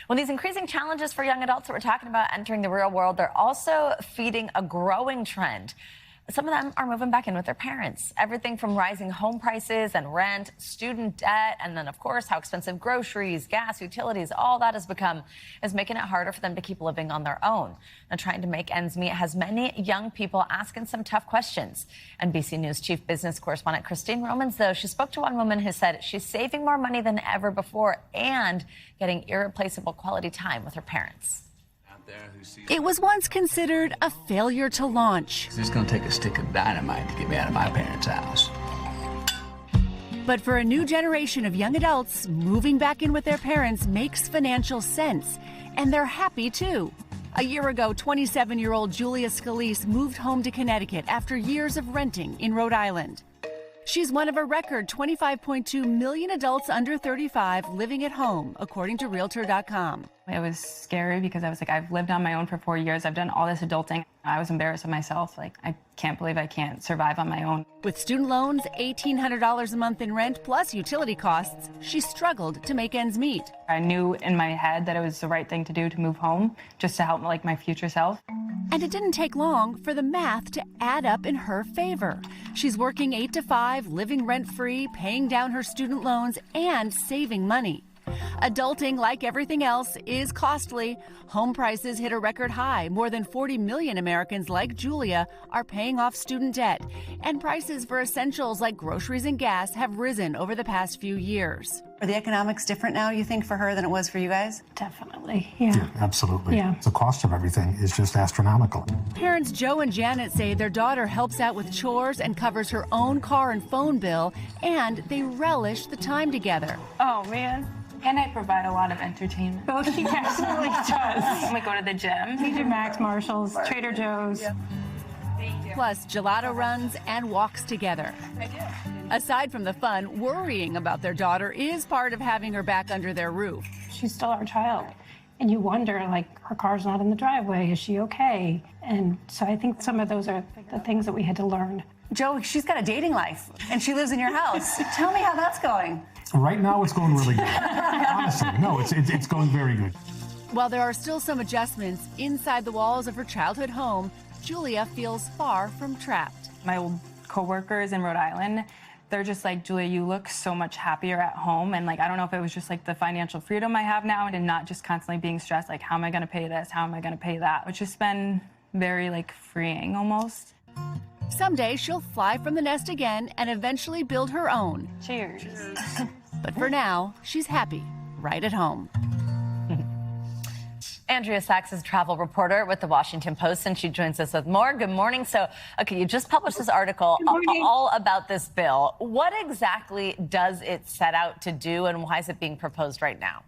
Well, these increasing challenges for young adults that we're talking about entering the real world, they're also feeding a growing trend. Some of them are moving back in with their parents. Everything from rising home prices and rent, student debt, and then, of course, how expensive groceries, gas, utilities, all that has become is making it harder for them to keep living on their own. Now, trying to make ends meet has many young people asking some tough questions. NBC News chief business correspondent Christine Romans, though, she spoke to one woman who said she's saving more money than ever before and getting irreplaceable quality time with her parents. It was once considered a failure to launch. It's going to take a stick of dynamite to get me out of my parents' house. But for a new generation of young adults, moving back in with their parents makes financial sense. And they're happy, too. A year ago, 27-year-old Julia Scalise moved home to Connecticut after years of renting in Rhode Island. She's one of a record 25.2 million adults under 35 living at home, according to Realtor.com. It was scary because I was like, I've lived on my own for 4 years. I've done all this adulting. I was embarrassed of myself. Like, I can't believe I can't survive on my own. With student loans, $1,800 a month in rent, plus utility costs, she struggled to make ends meet. I knew in my head that it was the right thing to do to move home, just to help like my future self. And it didn't take long for the math to add up in her favor. She's working 8 to 5, living rent-free, paying down her student loans, and saving money. Adulting, like everything else, is costly. Home prices hit a record high. More than 40 million Americans like Julia are paying off student debt. And prices for essentials like groceries and gas have risen over the past few years. Are the economics different now, you think, for her than it was for you guys? Definitely, yeah. Absolutely. Yeah. The cost of everything is just astronomical. Parents Joe and Janet say their daughter helps out with chores and covers her own car and phone bill, and they relish the time together. Oh, man. And I provide a lot of entertainment. Oh, she absolutely does. We go to the gym. TJ Maxx, Marshalls, Trader Joe's. Yep. Plus gelato runs and walks together. I do. Aside from the fun, worrying about their daughter is part of having her back under their roof. She's still our child. And you wonder, like, her car's not in the driveway. Is she okay? And so I think some of those are the things that we had to learn. Joe, she's got a dating life, and she lives in your house. Tell me how that's going. Right now, it's going really good. Honestly, no, it's going very good. While there are still some adjustments inside the walls of her childhood home, Julia feels far from trapped. My old coworkers in Rhode Island, they're just like, Julia, you look so much happier at home. And like, I don't know if it was just like the financial freedom I have now and not just constantly being stressed, like, how am I going to pay this? How am I going to pay that? Which has been very like freeing almost. Someday she'll fly from the nest again and eventually build her own. Cheers. But for now, she's happy right at home. Andrea Sachs is a travel reporter with the Washington Post, and she joins us with more. Good morning. So, okay, you just published this article all about this bill. What exactly does it set out to do, and why is it being proposed right now?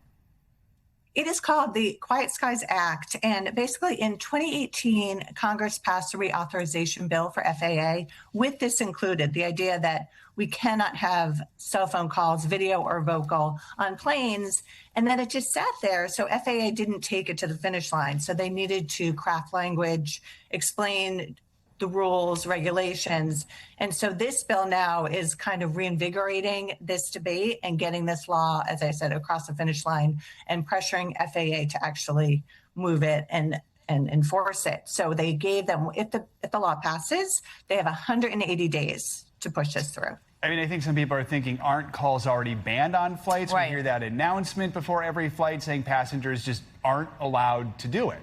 It is called the Quiet Skies Act, and basically in 2018, Congress passed a reauthorization bill for FAA. With this included, the idea that we cannot have cell phone calls, video or vocal, on planes, and then it just sat there. So FAA didn't take it to the finish line. So they needed to craft language, explain the rules, regulations. And so this bill now is kind of reinvigorating this debate and getting this law, as I said, across the finish line and pressuring FAA to actually move it. And and enforce it. So they gave them, if the law passes, they have 180 days to push this through. I mean, I think some people are thinking, aren't calls already banned on flights? Right. We hear that announcement before every flight saying passengers just aren't allowed to do it.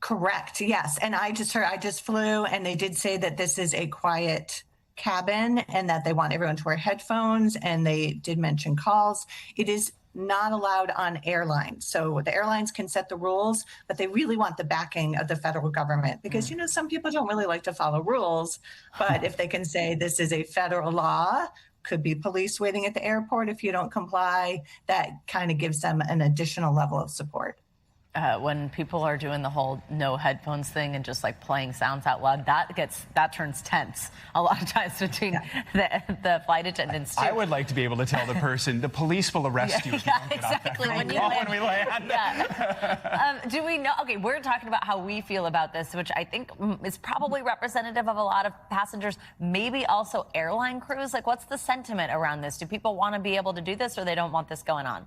Correct. Yes. And I just flew, and they did say that this is a quiet cabin and that they want everyone to wear headphones, and they did mention calls. It is not allowed on airlines. So the airlines can set the rules, but they really want the backing of the federal government because, some people don't really like to follow rules. But if they can say this is a federal law, could be police waiting at the airport if you don't comply, that kind of gives them an additional level of support. When people are doing the whole no headphones thing and just like playing sounds out loud, that turns tense a lot of times between the flight attendants too. I would like to be able to tell the person the police will arrest you if you don't get exactly. off that when we land. Do we know? Okay, we're talking about how we feel about this, which I think is probably representative of a lot of passengers, maybe also airline crews. Like, what's the sentiment around this? Do people want to be able to do this, or they don't want this going on?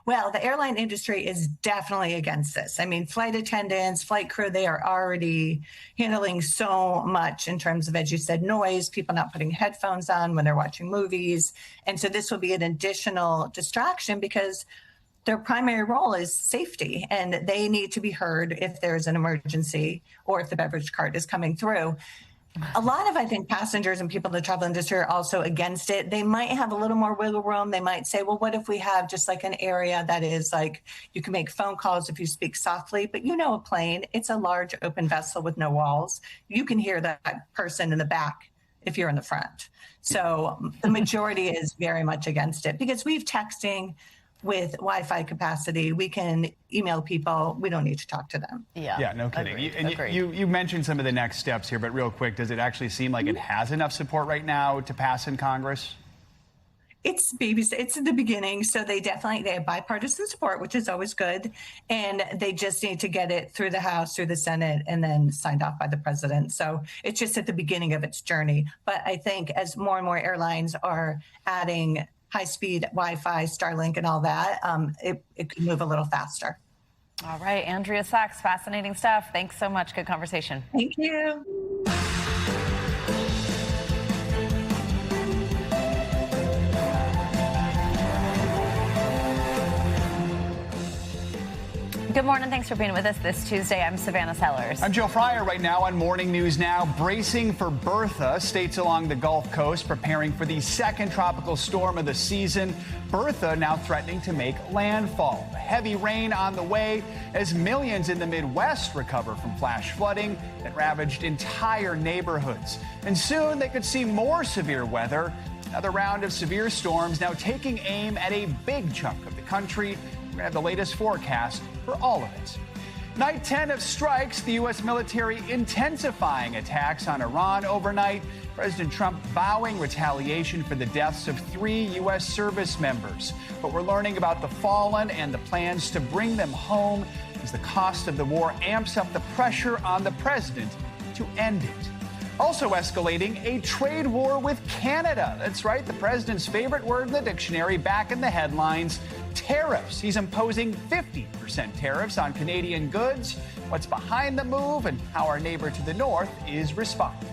Well, the airline industry is definitely against this. I mean, flight attendants, flight crew, they are already handling so much in terms of, as you said, noise, people not putting headphones on when they're watching movies. And so this will be an additional distraction because their primary role is safety, and they need to be heard if there's an emergency or if the beverage cart is coming through. A lot of, I think, passengers and people in the travel industry are also against it. They might have a little more wiggle room. They might say, well, what if we have just like an area that is like you can make phone calls if you speak softly, but a plane, it's a large open vessel with no walls. You can hear that person in the back if you're in the front. So the majority is very much against it because we've texting with Wi-Fi capacity. We can email people. We don't need to talk to them. Yeah, no kidding. Agreed. You mentioned some of the next steps here, but real quick, does it actually seem like it has enough support right now to pass in Congress? It's babies. It's in the beginning. So they have bipartisan support, which is always good. And they just need to get it through the House, through the Senate, and then signed off by the president. So it's just at the beginning of its journey. But I think as more and more airlines are adding high-speed Wi-Fi, Starlink, and all that, it could move a little faster. All right, Andrea Sachs, fascinating stuff. Thanks so much. Good conversation. Thank you. Good morning. Thanks for being with us this Tuesday. I'm Savannah Sellers. I'm Joe Fryer right now on Morning News Now. Bracing for Bertha, states along the Gulf Coast preparing for the second tropical storm of the season. Bertha now threatening to make landfall. Heavy rain on the way as millions in the Midwest recover from flash flooding that ravaged entire neighborhoods. And soon they could see more severe weather. Another round of severe storms now taking aim at a big chunk of the country. We're going to have the latest forecast for all of it. Night 10 of strikes, the U.S. military intensifying attacks on Iran overnight. President Trump vowing retaliation for the deaths of 3 U.S. service members. But we're learning about the fallen and the plans to bring them home as the cost of the war amps up the pressure on the president to end it. Also escalating, a trade war with Canada. That's right, the president's favorite word in the dictionary, back in the headlines. Tariffs. He's imposing 50% tariffs on Canadian goods. What's behind the move and how our neighbor to the north is responding.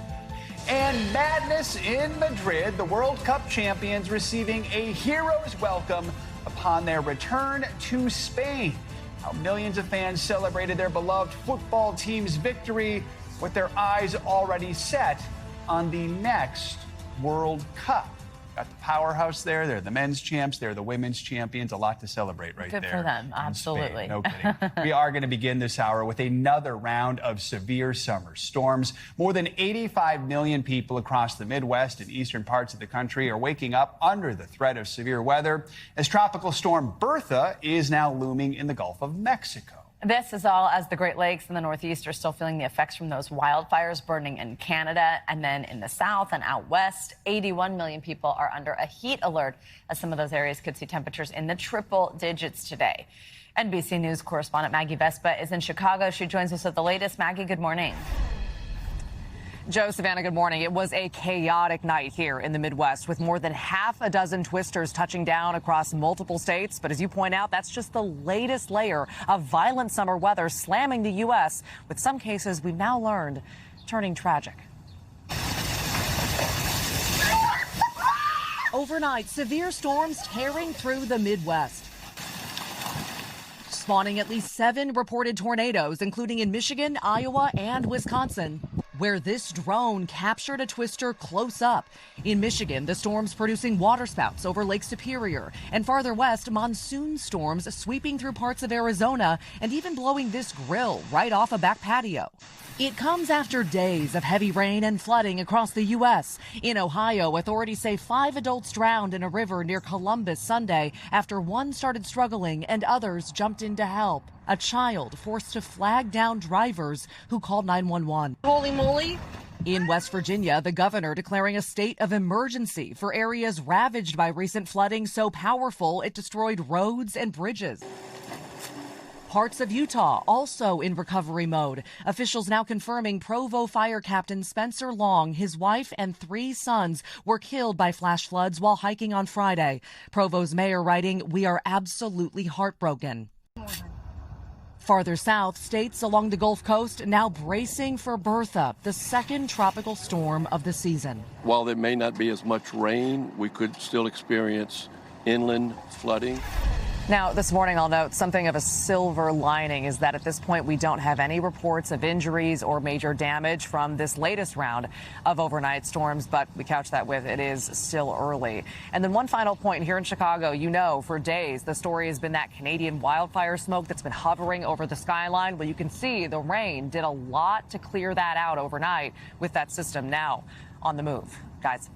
And madness in Madrid, the World Cup champions receiving a hero's welcome upon their return to Spain. How millions of fans celebrated their beloved football team's victory with their eyes already set on the next World Cup. Got the powerhouse there. They're the men's champs. They're the women's champions. A lot to celebrate right there. Good for them. Absolutely. No kidding. We are going to begin this hour with another round of severe summer storms. More than 85 million people across the Midwest and eastern parts of the country are waking up under the threat of severe weather as Tropical Storm Bertha is now looming in the Gulf of Mexico. This is all as the Great Lakes and the Northeast are still feeling the effects from those wildfires burning in Canada. And then in the South and out west, 81 million people are under a heat alert as some of those areas could see temperatures in the triple digits today. NBC News correspondent Maggie Vespa is in Chicago. She joins us with the latest. Maggie, good morning. Joe, Savannah, good morning. It was a chaotic night here in the Midwest with more than half a dozen twisters touching down across multiple states. But as you point out, that's just the latest layer of violent summer weather slamming the U.S., with some cases we've now learned turning tragic. Overnight, severe storms tearing through the Midwest, spawning at least 7 reported tornadoes, including in Michigan, Iowa, and Wisconsin, where this drone captured a twister close up. In Michigan, the storms producing waterspouts over Lake Superior, and farther west, monsoon storms sweeping through parts of Arizona and even blowing this grill right off a back patio. It comes after days of heavy rain and flooding across the U.S. In Ohio, authorities say 5 adults drowned in a river near Columbus Sunday after one started struggling and others jumped in to help. A child forced to flag down drivers who called 911. Holy moly. In West Virginia, the governor declaring a state of emergency for areas ravaged by recent flooding so powerful it destroyed roads and bridges. Parts of Utah also in recovery mode. Officials now confirming Provo Fire Captain Spencer Long, his wife, and 3 sons were killed by flash floods while hiking on Friday. Provo's mayor writing, "We are absolutely heartbroken." Farther south, states along the Gulf Coast now bracing for Bertha, the second tropical storm of the season. While there may not be as much rain, we could still experience inland flooding. Now, this morning, I'll note something of a silver lining is that at this point, we don't have any reports of injuries or major damage from this latest round of overnight storms, but we couch that with it is still early. And then one final point here in Chicago, you know, for days, the story has been that Canadian wildfire smoke that's been hovering over the skyline. Well, you can see the rain did a lot to clear that out overnight with that system now on the move. Guys.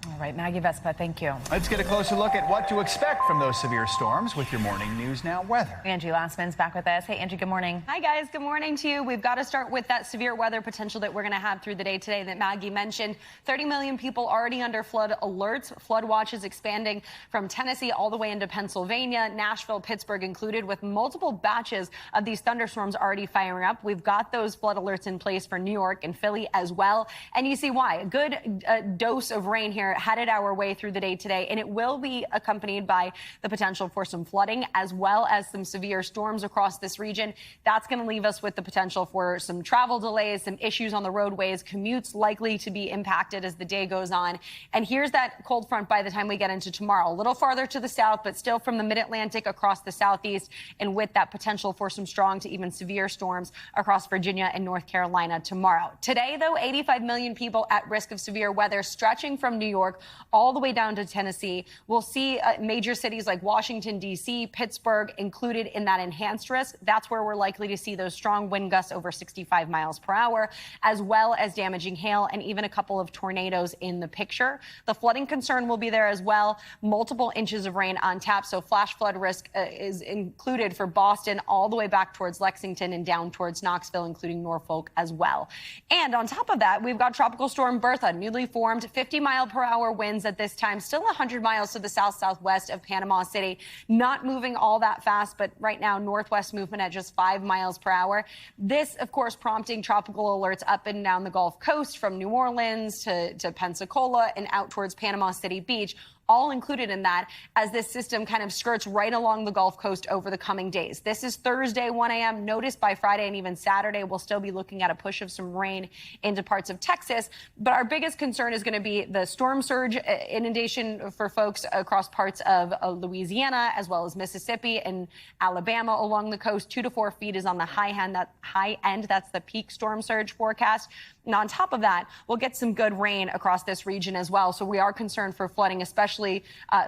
All right, Maggie Vespa, thank you. Let's get a closer look at what to expect from those severe storms with your morning News Now weather. Angie Lastman's back with us. Hey, Angie, good morning. Hi, guys. Good morning to you. We've got to start with that severe weather potential that we're going to have through the day today that Maggie mentioned. 30 million people already under flood alerts. Flood watches expanding from Tennessee all the way into Pennsylvania, Nashville, Pittsburgh included, with multiple batches of these thunderstorms already firing up. We've got those flood alerts in place for New York and Philly as well. And you see why. A good dose of rain here headed our way through the day today, and it will be accompanied by the potential for some flooding as well as some severe storms across this region. That's going to leave us with the potential for some travel delays, some issues on the roadways, commutes likely to be impacted as the day goes on. And here's that cold front by the time we get into tomorrow, a little farther to the south, but still from the mid-Atlantic across the southeast, and with that potential for some strong to even severe storms across Virginia and North Carolina tomorrow. Today, though, 85 million people at risk of severe weather, stretching from New York all the way down to Tennessee. We'll see major cities like Washington, D.C., Pittsburgh included in that enhanced risk. That's where we're likely to see those strong wind gusts over 65 miles per hour, as well as damaging hail and even a couple of tornadoes in the picture. The flooding concern will be there as well. Multiple inches of rain on tap, so flash flood risk is included for Boston all the way back towards Lexington and down towards Knoxville, including Norfolk as well. And on top of that, we've got Tropical Storm Bertha, newly formed, 50-mile-per-hour winds at this time, still 100 miles to the south-southwest of Panama City, not moving all that fast, but right now northwest movement at just 5 miles per hour. This, of course, prompting tropical alerts up and down the Gulf Coast from New Orleans to Pensacola and out towards Panama City Beach. All included in that as this system kind of skirts right along the Gulf Coast over the coming days. This is Thursday, 1 a.m. Notice by Friday and even Saturday, we'll still be looking at a push of some rain into parts of Texas. But our biggest concern is going to be the storm surge inundation for folks across parts of Louisiana, as well as Mississippi and Alabama along the coast. 2 to 4 feet is on the high end. That's the peak storm surge forecast. And on top of that, we'll get some good rain across this region as well. So we are concerned for flooding, especially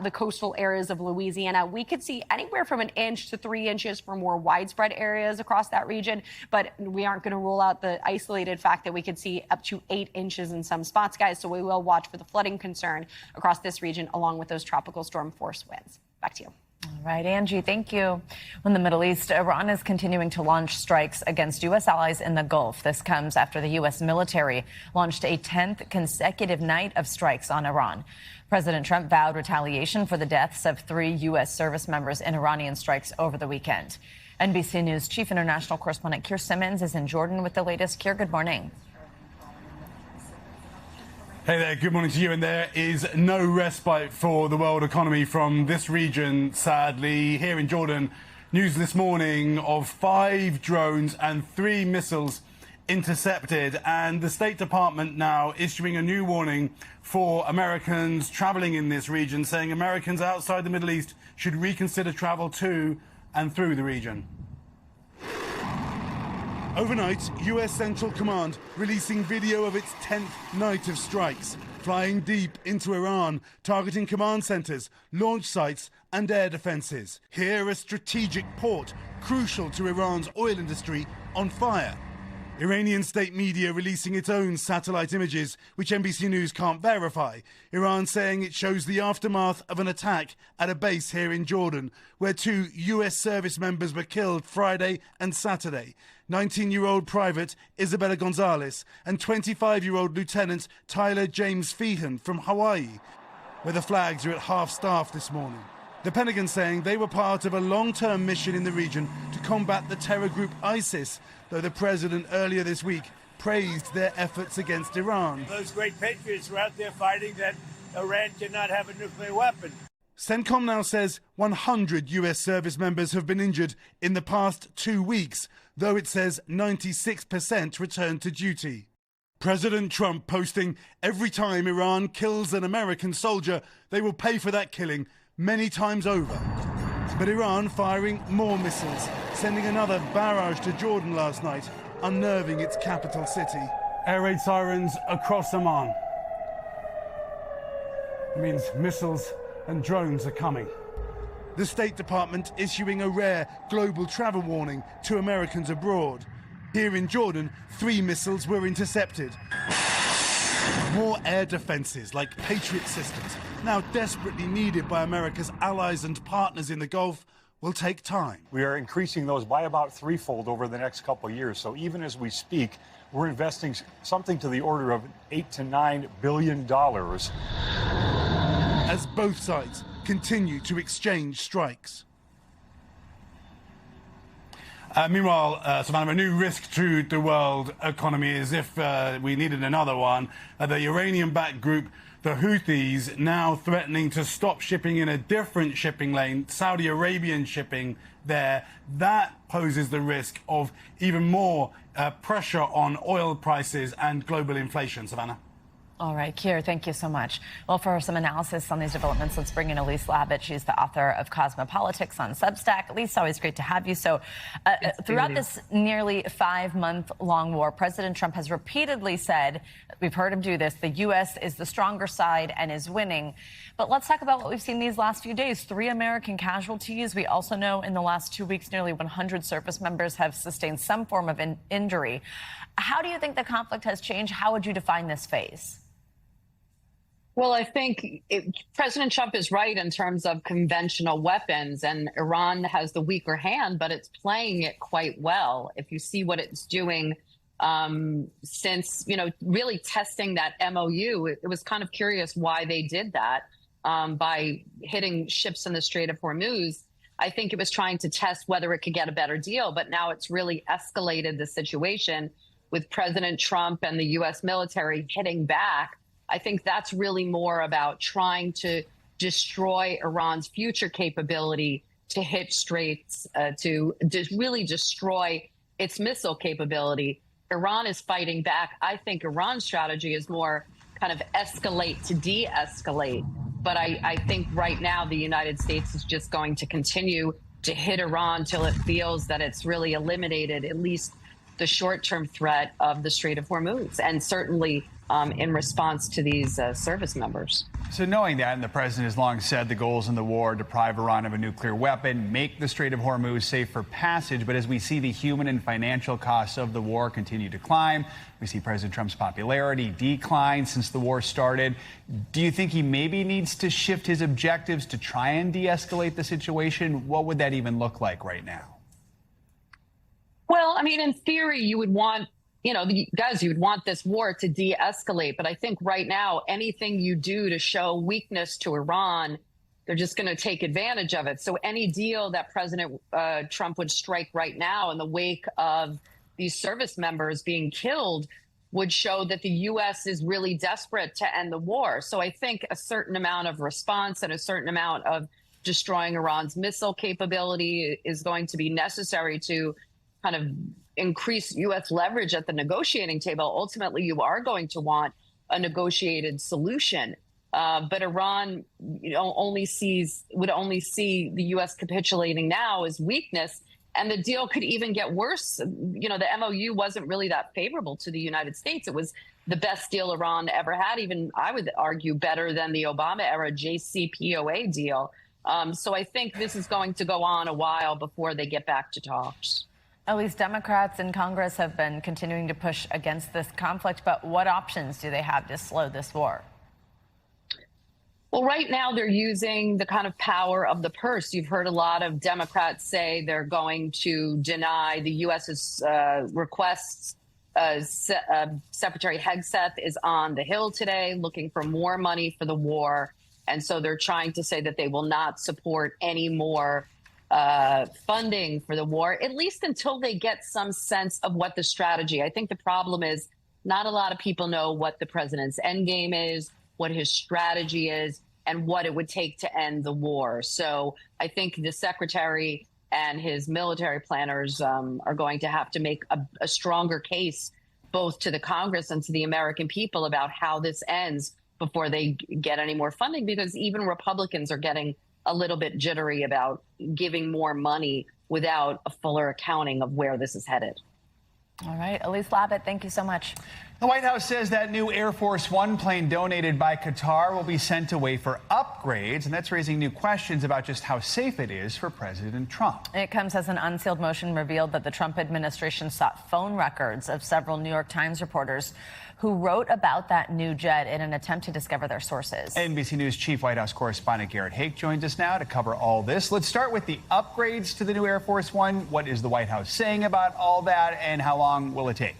the coastal areas of Louisiana. We could see anywhere from 1 inch to 3 inches for more widespread areas across that region. But we aren't going to rule out the isolated fact that we could see up to 8 inches in some spots, guys. So we will watch for the flooding concern across this region, along with those tropical storm force winds. Back to you. All right, Angie, thank you. In the Middle East, Iran is continuing to launch strikes against U.S. allies in the Gulf. This comes after the U.S. military launched a 10th consecutive night of strikes on Iran. President Trump vowed retaliation for the deaths of 3 U.S. service members in Iranian strikes over the weekend. NBC News chief international correspondent Keir Simmons is in Jordan with the latest. Keir, good morning. Hey there, good morning to you. And there is no respite for the world economy from this region, sadly. Here in Jordan, news this morning of 5 drones and 3 missiles intercepted. And the State Department now issuing a new warning for Americans traveling in this region, saying Americans outside the Middle East should reconsider travel to and through the region. Overnight, U.S. Central Command releasing video of its 10th night of strikes, flying deep into Iran, targeting command centers, launch sites and air defenses. Here, a strategic port crucial to Iran's oil industry on fire. Iranian state media releasing its own satellite images, which NBC News can't verify. Iran saying it shows the aftermath of an attack at a base here in Jordan, where 2 U.S. service members were killed Friday and Saturday. 19-year-old Private Isabella Gonzalez and 25-year-old Lieutenant Tyler James Feehan from Hawaii, where the flags are at half-staff this morning. The Pentagon saying they were part of a long-term mission in the region to combat the terror group ISIS, though the president earlier this week praised their efforts against Iran. Those great patriots were out there fighting that Iran cannot have a nuclear weapon. CENTCOM now says 100 U.S. service members have been injured in the past 2 weeks, though it says 96% returned to duty. President Trump posting, every time Iran kills an American soldier, they will pay for that killing many times over. But Iran firing more missiles, sending another barrage to Jordan last night, unnerving its capital city. Air raid sirens across Oman. It means missiles and drones are coming. The State Department issuing a rare global travel warning to Americans abroad. Here in Jordan, 3 missiles were intercepted. More air defenses like Patriot systems, now desperately needed by America's allies and partners in the Gulf, will take time. We are increasing those by about 3-fold over the next couple of years. So even as we speak, we're investing something to the order of $8 to $9 billion. As both sides continue to exchange strikes. Meanwhile, Savannah, a new risk to the world economy, as if we needed another one. The Iranian-backed group, the Houthis, now threatening to stop shipping in a different shipping lane, Saudi Arabian shipping there. That poses the risk of even more pressure on oil prices and global inflation. Savannah. All right, Keir, thank you so much. Well, for some analysis on these developments, let's bring in Elise Labott. She's the author of Cosmopolitics on Substack. Elise, always great to have you. So throughout this nearly 5-month-long war, President Trump has repeatedly said, we've heard him do this, the U.S. is the stronger side and is winning. But let's talk about what we've seen these last few days. 3 American casualties. We also know in the last 2 weeks, nearly 100 service members have sustained some form of injury. How do you think the conflict has changed? How would you define this phase? Well, I think President Trump is right in terms of conventional weapons, and Iran has the weaker hand, but it's playing it quite well. If you see what it's doing since, really testing that MOU, it was kind of curious why they did that by hitting ships in the Strait of Hormuz. I think it was trying to test whether it could get a better deal, but now it's really escalated the situation with President Trump and the U.S. military hitting back. I think that's really more about trying to destroy Iran's future capability to hit straits, to really destroy its missile capability. Iran is fighting back. I think Iran's strategy is more kind of escalate to de-escalate. But I think right now the United States is just going to continue to hit Iran till it feels that it's really eliminated at least the short-term threat of the Strait of Hormuz, and certainly in response to these service members. So knowing that, and the president has long said the goals in the war, deprive Iran of a nuclear weapon, make the Strait of Hormuz safe for passage. But as we see the human and financial costs of the war continue to climb, we see President Trump's popularity decline since the war started. Do you think he maybe needs to shift his objectives to try and de-escalate the situation? What would that even look like right now? Well, I mean, in theory, you would want, you would want this war to de-escalate. But I think right now, anything you do to show weakness to Iran, they're just going to take advantage of it. So any deal that President Trump would strike right now in the wake of these service members being killed would show that the U.S. is really desperate to end the war. So I think a certain amount of response and a certain amount of destroying Iran's missile capability is going to be necessary to kind of increase U.S. leverage at the negotiating table. Ultimately, you are going to want a negotiated solution. But Iran, would only see the U.S. capitulating now as weakness, and the deal could even get worse. The MOU wasn't really that favorable to the United States. It was the best deal Iran ever had, even I would argue better than the Obama-era JCPOA deal. So I think this is going to go on a while before they get back to talks. At least Democrats in Congress have been continuing to push against this conflict, but what options do they have to slow this war? Well, right now they're using the kind of power of the purse. You've heard a lot of Democrats say they're going to deny the U.S.'s requests. Secretary Hegseth is on the Hill today looking for more money for the war. And so they're trying to say that they will not support any more funding for the war, at least until they get some sense of what the strategy. I think the problem is not a lot of people know what the president's endgame is, what his strategy is, and what it would take to end the war. So I think the secretary and his military planners are going to have to make a stronger case both to the Congress and to the American people about how this ends before they get any more funding, because even Republicans are getting a little bit jittery about giving more money without a fuller accounting of where this is headed. All right, Elise Labott, thank you so much. The White House says that new Air Force One plane donated by Qatar will be sent away for upgrades, and that's raising new questions about just how safe it is for President Trump. It comes as an unsealed motion revealed that the Trump administration sought phone records of several New York Times reporters who wrote about that new jet in an attempt to discover their sources. NBC News Chief White House correspondent Garrett Haake joins us now to cover all this. Let's start with the upgrades to the new Air Force One. What is the White House saying about all that, and how long will it take?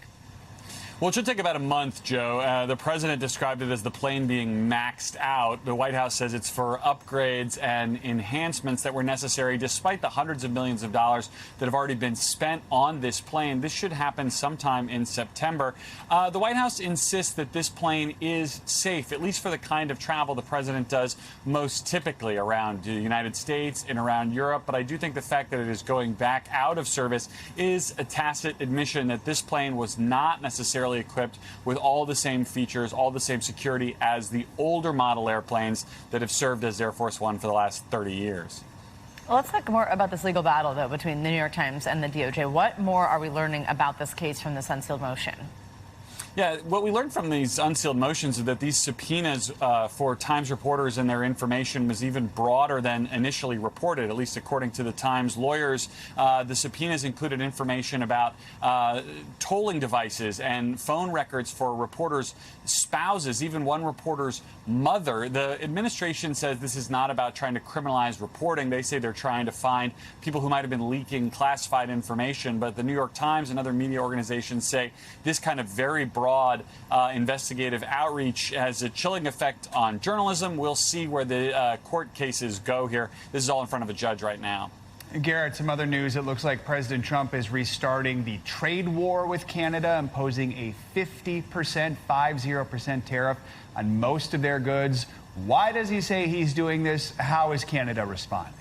Well, it should take about a month, Joe. The president described it as the plane being maxed out. The White House says it's for upgrades and enhancements that were necessary despite the hundreds of millions of dollars that have already been spent on this plane. This should happen sometime in September. The White House insists that this plane is safe, at least for the kind of travel the president does most typically around the United States and around Europe. But I do think the fact that it is going back out of service is a tacit admission that this plane was not necessarily equipped with all the same features, all the same security as the older model airplanes that have served as Air Force One for the last 30 years. Well, let's talk more about this legal battle, though, between the New York Times and the DOJ. What more are we learning about this case from this unsealed motion? Yeah, what we learned from these unsealed motions is that these subpoenas for Times reporters and their information was even broader than initially reported, at least according to the Times lawyers. The subpoenas included information about tolling devices and phone records for reporters' spouses, even one reporter's mother. The administration says this is not about trying to criminalize reporting. They say they're trying to find people who might have been leaking classified information. But the New York Times and other media organizations say this kind of very broad investigative outreach has a chilling effect on journalism. We'll see where the court cases go here. This is all in front of a judge right now. Garrett, some other news. It looks like President Trump is restarting the trade war with Canada, imposing a 50% tariff on most of their goods. Why does he say he's doing this? How is Canada responding?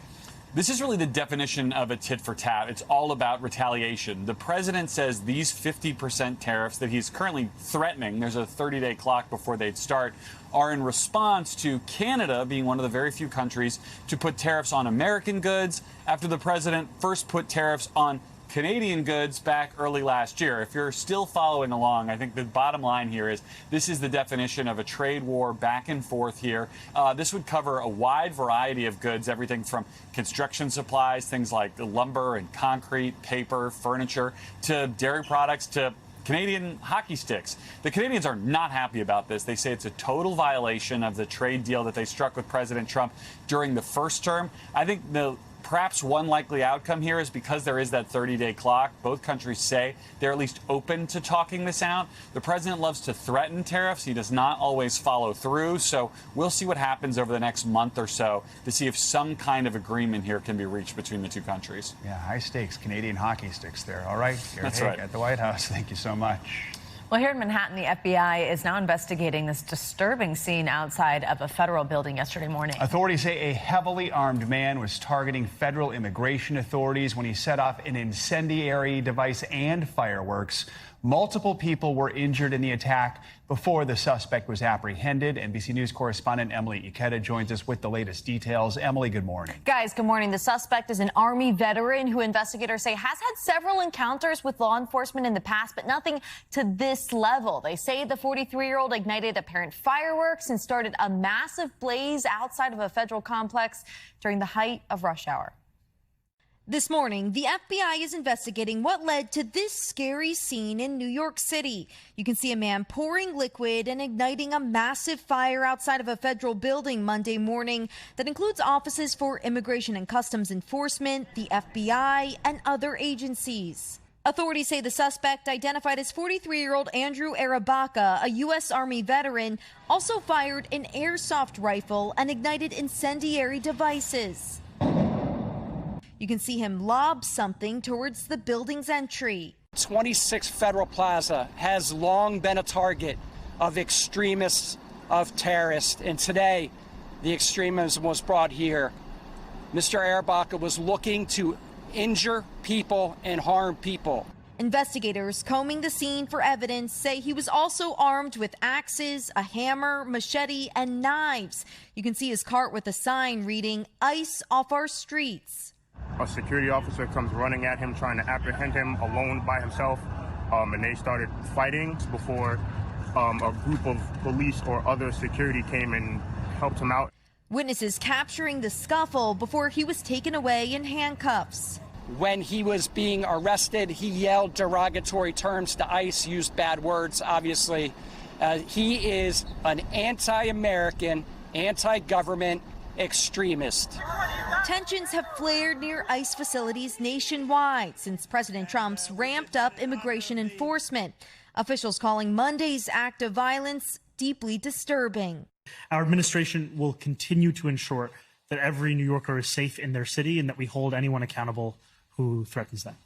This is really the definition of a tit for tat. It's all about retaliation. The president says these 50% tariffs that he's currently threatening, there's a 30-day clock before they'd start, are in response to Canada being one of the very few countries to put tariffs on American goods after the president first put tariffs on Canadian goods back early last year. If you're still following along, I think the bottom line here is this is the definition of a trade war back and forth here. This would cover a wide variety of goods, everything from construction supplies, things like lumber and concrete, paper, furniture, to dairy products, to Canadian hockey sticks. The Canadians are not happy about this. They say it's a total violation of the trade deal that they struck with President Trump during the first term. I think perhaps one likely outcome here is because there is that 30-day clock. Both countries say they're at least open to talking this out. The president loves to threaten tariffs. He does not always follow through. So we'll see what happens over the next month or so to see if some kind of agreement here can be reached between the two countries. Yeah, high stakes Canadian hockey sticks there. All right, Garrett That's Haake right. at the White House. Thank you so much. Well, here in Manhattan, the FBI is now investigating this disturbing scene outside of a federal building yesterday morning. Authorities say a heavily armed man was targeting federal immigration authorities when he set off an incendiary device and fireworks. Multiple people were injured in the attack before the suspect was apprehended. NBC News correspondent Emily Ikeda joins us with the latest details. Emily, good morning. Guys, good morning. The suspect is an Army veteran who investigators say has had several encounters with law enforcement in the past, but nothing to this level. They say the 43-year-old ignited apparent fireworks and started a massive blaze outside of a federal complex during the height of rush hour. This morning, the FBI is investigating what led to this scary scene in New York City. You can see a man pouring liquid and igniting a massive fire outside of a federal building Monday morning that includes offices for Immigration and Customs Enforcement, the FBI, and other agencies. Authorities say the suspect, identified as 43-year-old Andrew Arabaka, a U.S. Army veteran, also fired an airsoft rifle and ignited incendiary devices. You can see him lob something towards the building's entry. 26 Federal Plaza has long been a target of extremists, of terrorists, and today the extremism was brought here. Mr. Arabaka was looking to injure people and harm people. Investigators combing the scene for evidence say he was also armed with axes, a hammer, machete, and knives. You can see his cart with a sign reading, "Ice off our streets." A security officer comes running at him, trying to apprehend him alone by himself, and they started fighting before a group of police or other security came and helped him out. Witnesses capturing the scuffle before he was taken away in handcuffs. When he was being arrested, he yelled derogatory terms to ICE, used bad words, obviously. He is an anti-American, anti-government extremist. Tensions have flared near ICE facilities nationwide since President Trump's ramped up immigration enforcement. Officials calling Monday's act of violence deeply disturbing. Our administration will continue to ensure that every New Yorker is safe in their city and that we hold anyone accountable who threatens them.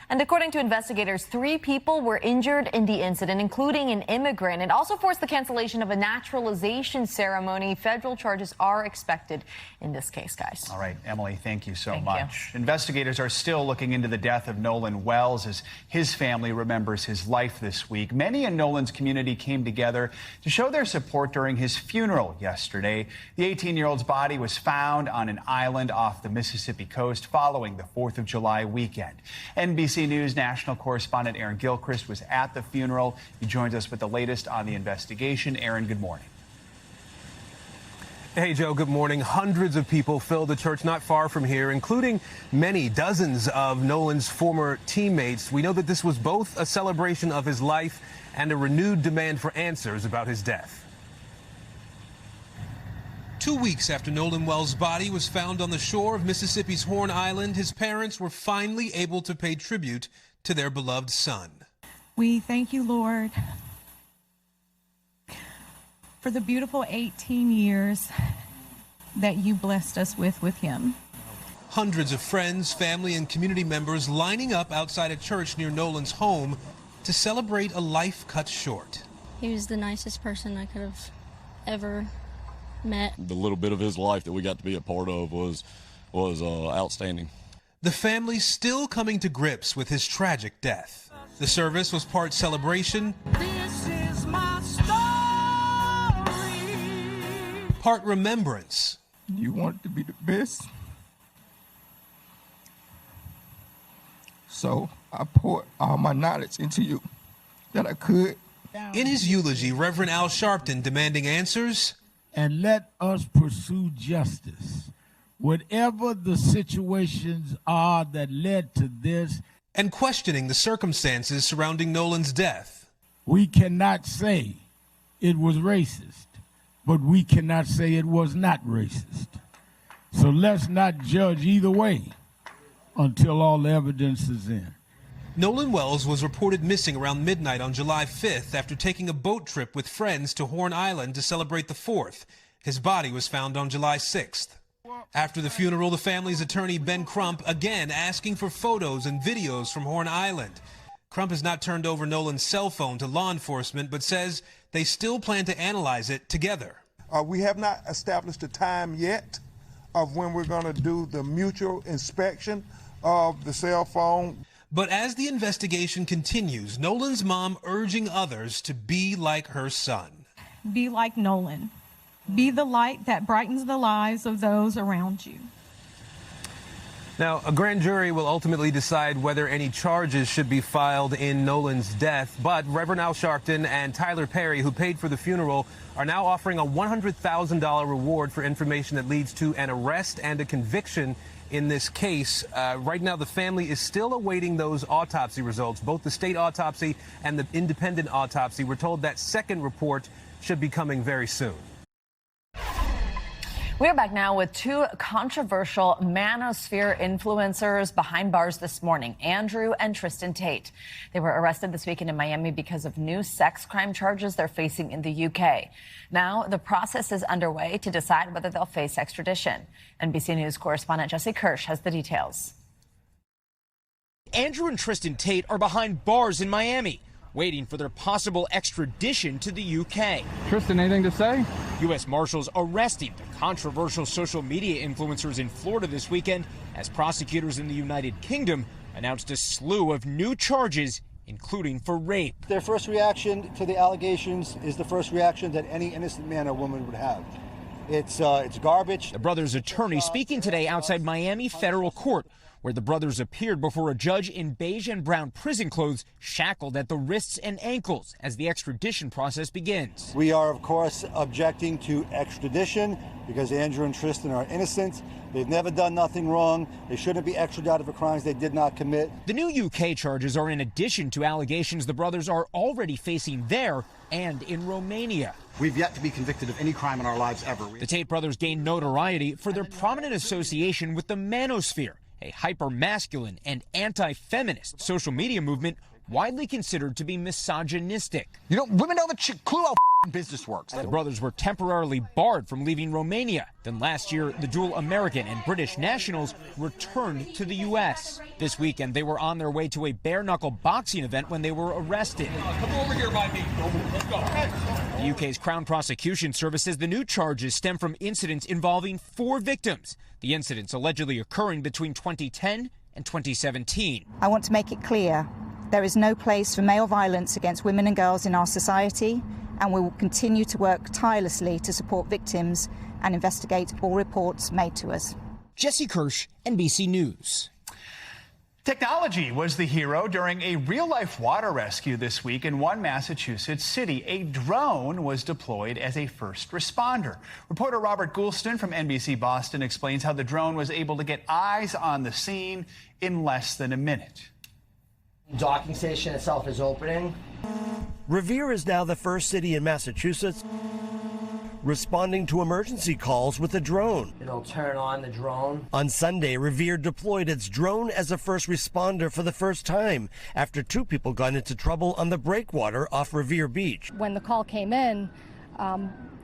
And according to investigators, 3 people were injured in the incident, including an immigrant. It also forced the cancellation of a naturalization ceremony. Federal charges are expected in this case, guys. All right, Emily, thank you so much. Investigators are still looking into the death of Nolan Wells as his family remembers his life this week. Many in Nolan's community came together to show their support during his funeral yesterday. The 18-year-old's body was found on an island off the Mississippi coast following the 4th of July weekend. NBC News national correspondent Aaron Gilchrist was at the funeral. He joins us with the latest on the investigation. Aaron, good morning. Hey, Joe, good morning. Hundreds of people filled the church not far from here, including dozens of Nolan's former teammates. We know that this was both a celebration of his life and a renewed demand for answers about his death. 2 weeks after Nolan Wells' body was found on the shore of Mississippi's Horn Island, his parents were finally able to pay tribute to their beloved son. We thank you, Lord, for the beautiful 18 years that you blessed us with him. Hundreds of friends, family, and community members lining up outside a church near Nolan's home to celebrate a life cut short. He was the nicest person I could have ever met. The little bit of his life that we got to be a part of was outstanding. The family still coming to grips with his tragic death. The service was part celebration, This is my story. part remembrance. You want it to be the best, so I poured all my knowledge into you that I could. In his eulogy, Reverend Al Sharpton demanding answers. And let us pursue justice, whatever the situations are that led to this. And questioning the circumstances surrounding Nolan's death. We cannot say it was racist, but we cannot say it was not racist. So let's not judge either way until all the evidence is in. Nolan Wells was reported missing around midnight on July 5th after taking a boat trip with friends to Horn Island to celebrate the 4th. His body was found on July 6th. After the funeral, the family's attorney Ben Crump again asking for photos and videos from Horn Island. Crump has not turned over Nolan's cell phone to law enforcement, but says they still plan to analyze it together. We have not established a time yet of when we're going to do the mutual inspection of the cell phone. But as the investigation continues, Nolan's mom urging others to be like her son. Be like Nolan. Be the light that brightens the lives of those around you. Now, a grand jury will ultimately decide whether any charges should be filed in Nolan's death. But Reverend Al Sharpton and Tyler Perry, who paid for the funeral, are now offering a $100,000 reward for information that leads to an arrest and a conviction in this case. Right now, the family is still awaiting those autopsy results, both the state autopsy and the independent autopsy. We're told that second report should be coming very soon. We're back now with two controversial manosphere influencers behind bars this morning, Andrew and Tristan Tate. They were arrested this weekend in Miami because of new sex crime charges they're facing in the UK. Now, the process is underway to decide whether they'll face extradition. NBC News correspondent Jesse Kirsch has the details. Andrew and Tristan Tate are behind bars in Miami, waiting for their possible extradition to the UK. Tristan, anything to say? U.S. Marshals arresting the controversial social media influencers in Florida this weekend as prosecutors in the United Kingdom announced a slew of new charges, including for rape. Their first reaction to the allegations is the first reaction that any innocent man or woman would have. It's garbage. The brothers' attorney speaking today outside Miami federal court, where the brothers appeared before a judge in beige and brown prison clothes, shackled at the wrists and ankles as the extradition process begins. We are, of course, objecting to extradition because Andrew and Tristan are innocent. They've never done nothing wrong. They shouldn't be extradited for crimes they did not commit. The new UK charges are in addition to allegations the brothers are already facing there and in Romania. We've yet to be convicted of any crime in our lives ever. The Tate brothers gained notoriety for their prominent association with the manosphere, a hyper-masculine and anti-feminist social media movement widely considered to be misogynistic. You know, women know the clue how business works. The brothers were temporarily barred from leaving Romania. Then last year, the dual American and British nationals returned to the U.S. This weekend, they were on their way to a bare-knuckle boxing event when they were arrested. Come over here by me. Let's go. The UK's Crown Prosecution Service says the new charges stem from incidents involving 4 victims. The incidents allegedly occurring between 2010 and 2017. I want to make it clear there is no place for male violence against women and girls in our society, and we will continue to work tirelessly to support victims and investigate all reports made to us. Jesse Kirsch, NBC News. Technology was the hero during a real-life water rescue this week in one Massachusetts city. A drone was deployed as a first responder. Reporter Robert Goulston from NBC Boston explains how the drone was able to get eyes on the scene in less than a minute. The docking station itself is opening. Revere is now the first city in Massachusetts responding to emergency calls with a drone. It'll turn on the drone. On Sunday, Revere deployed its drone as a first responder for the first time after 2 people got into trouble on the breakwater off Revere Beach. When the call came in,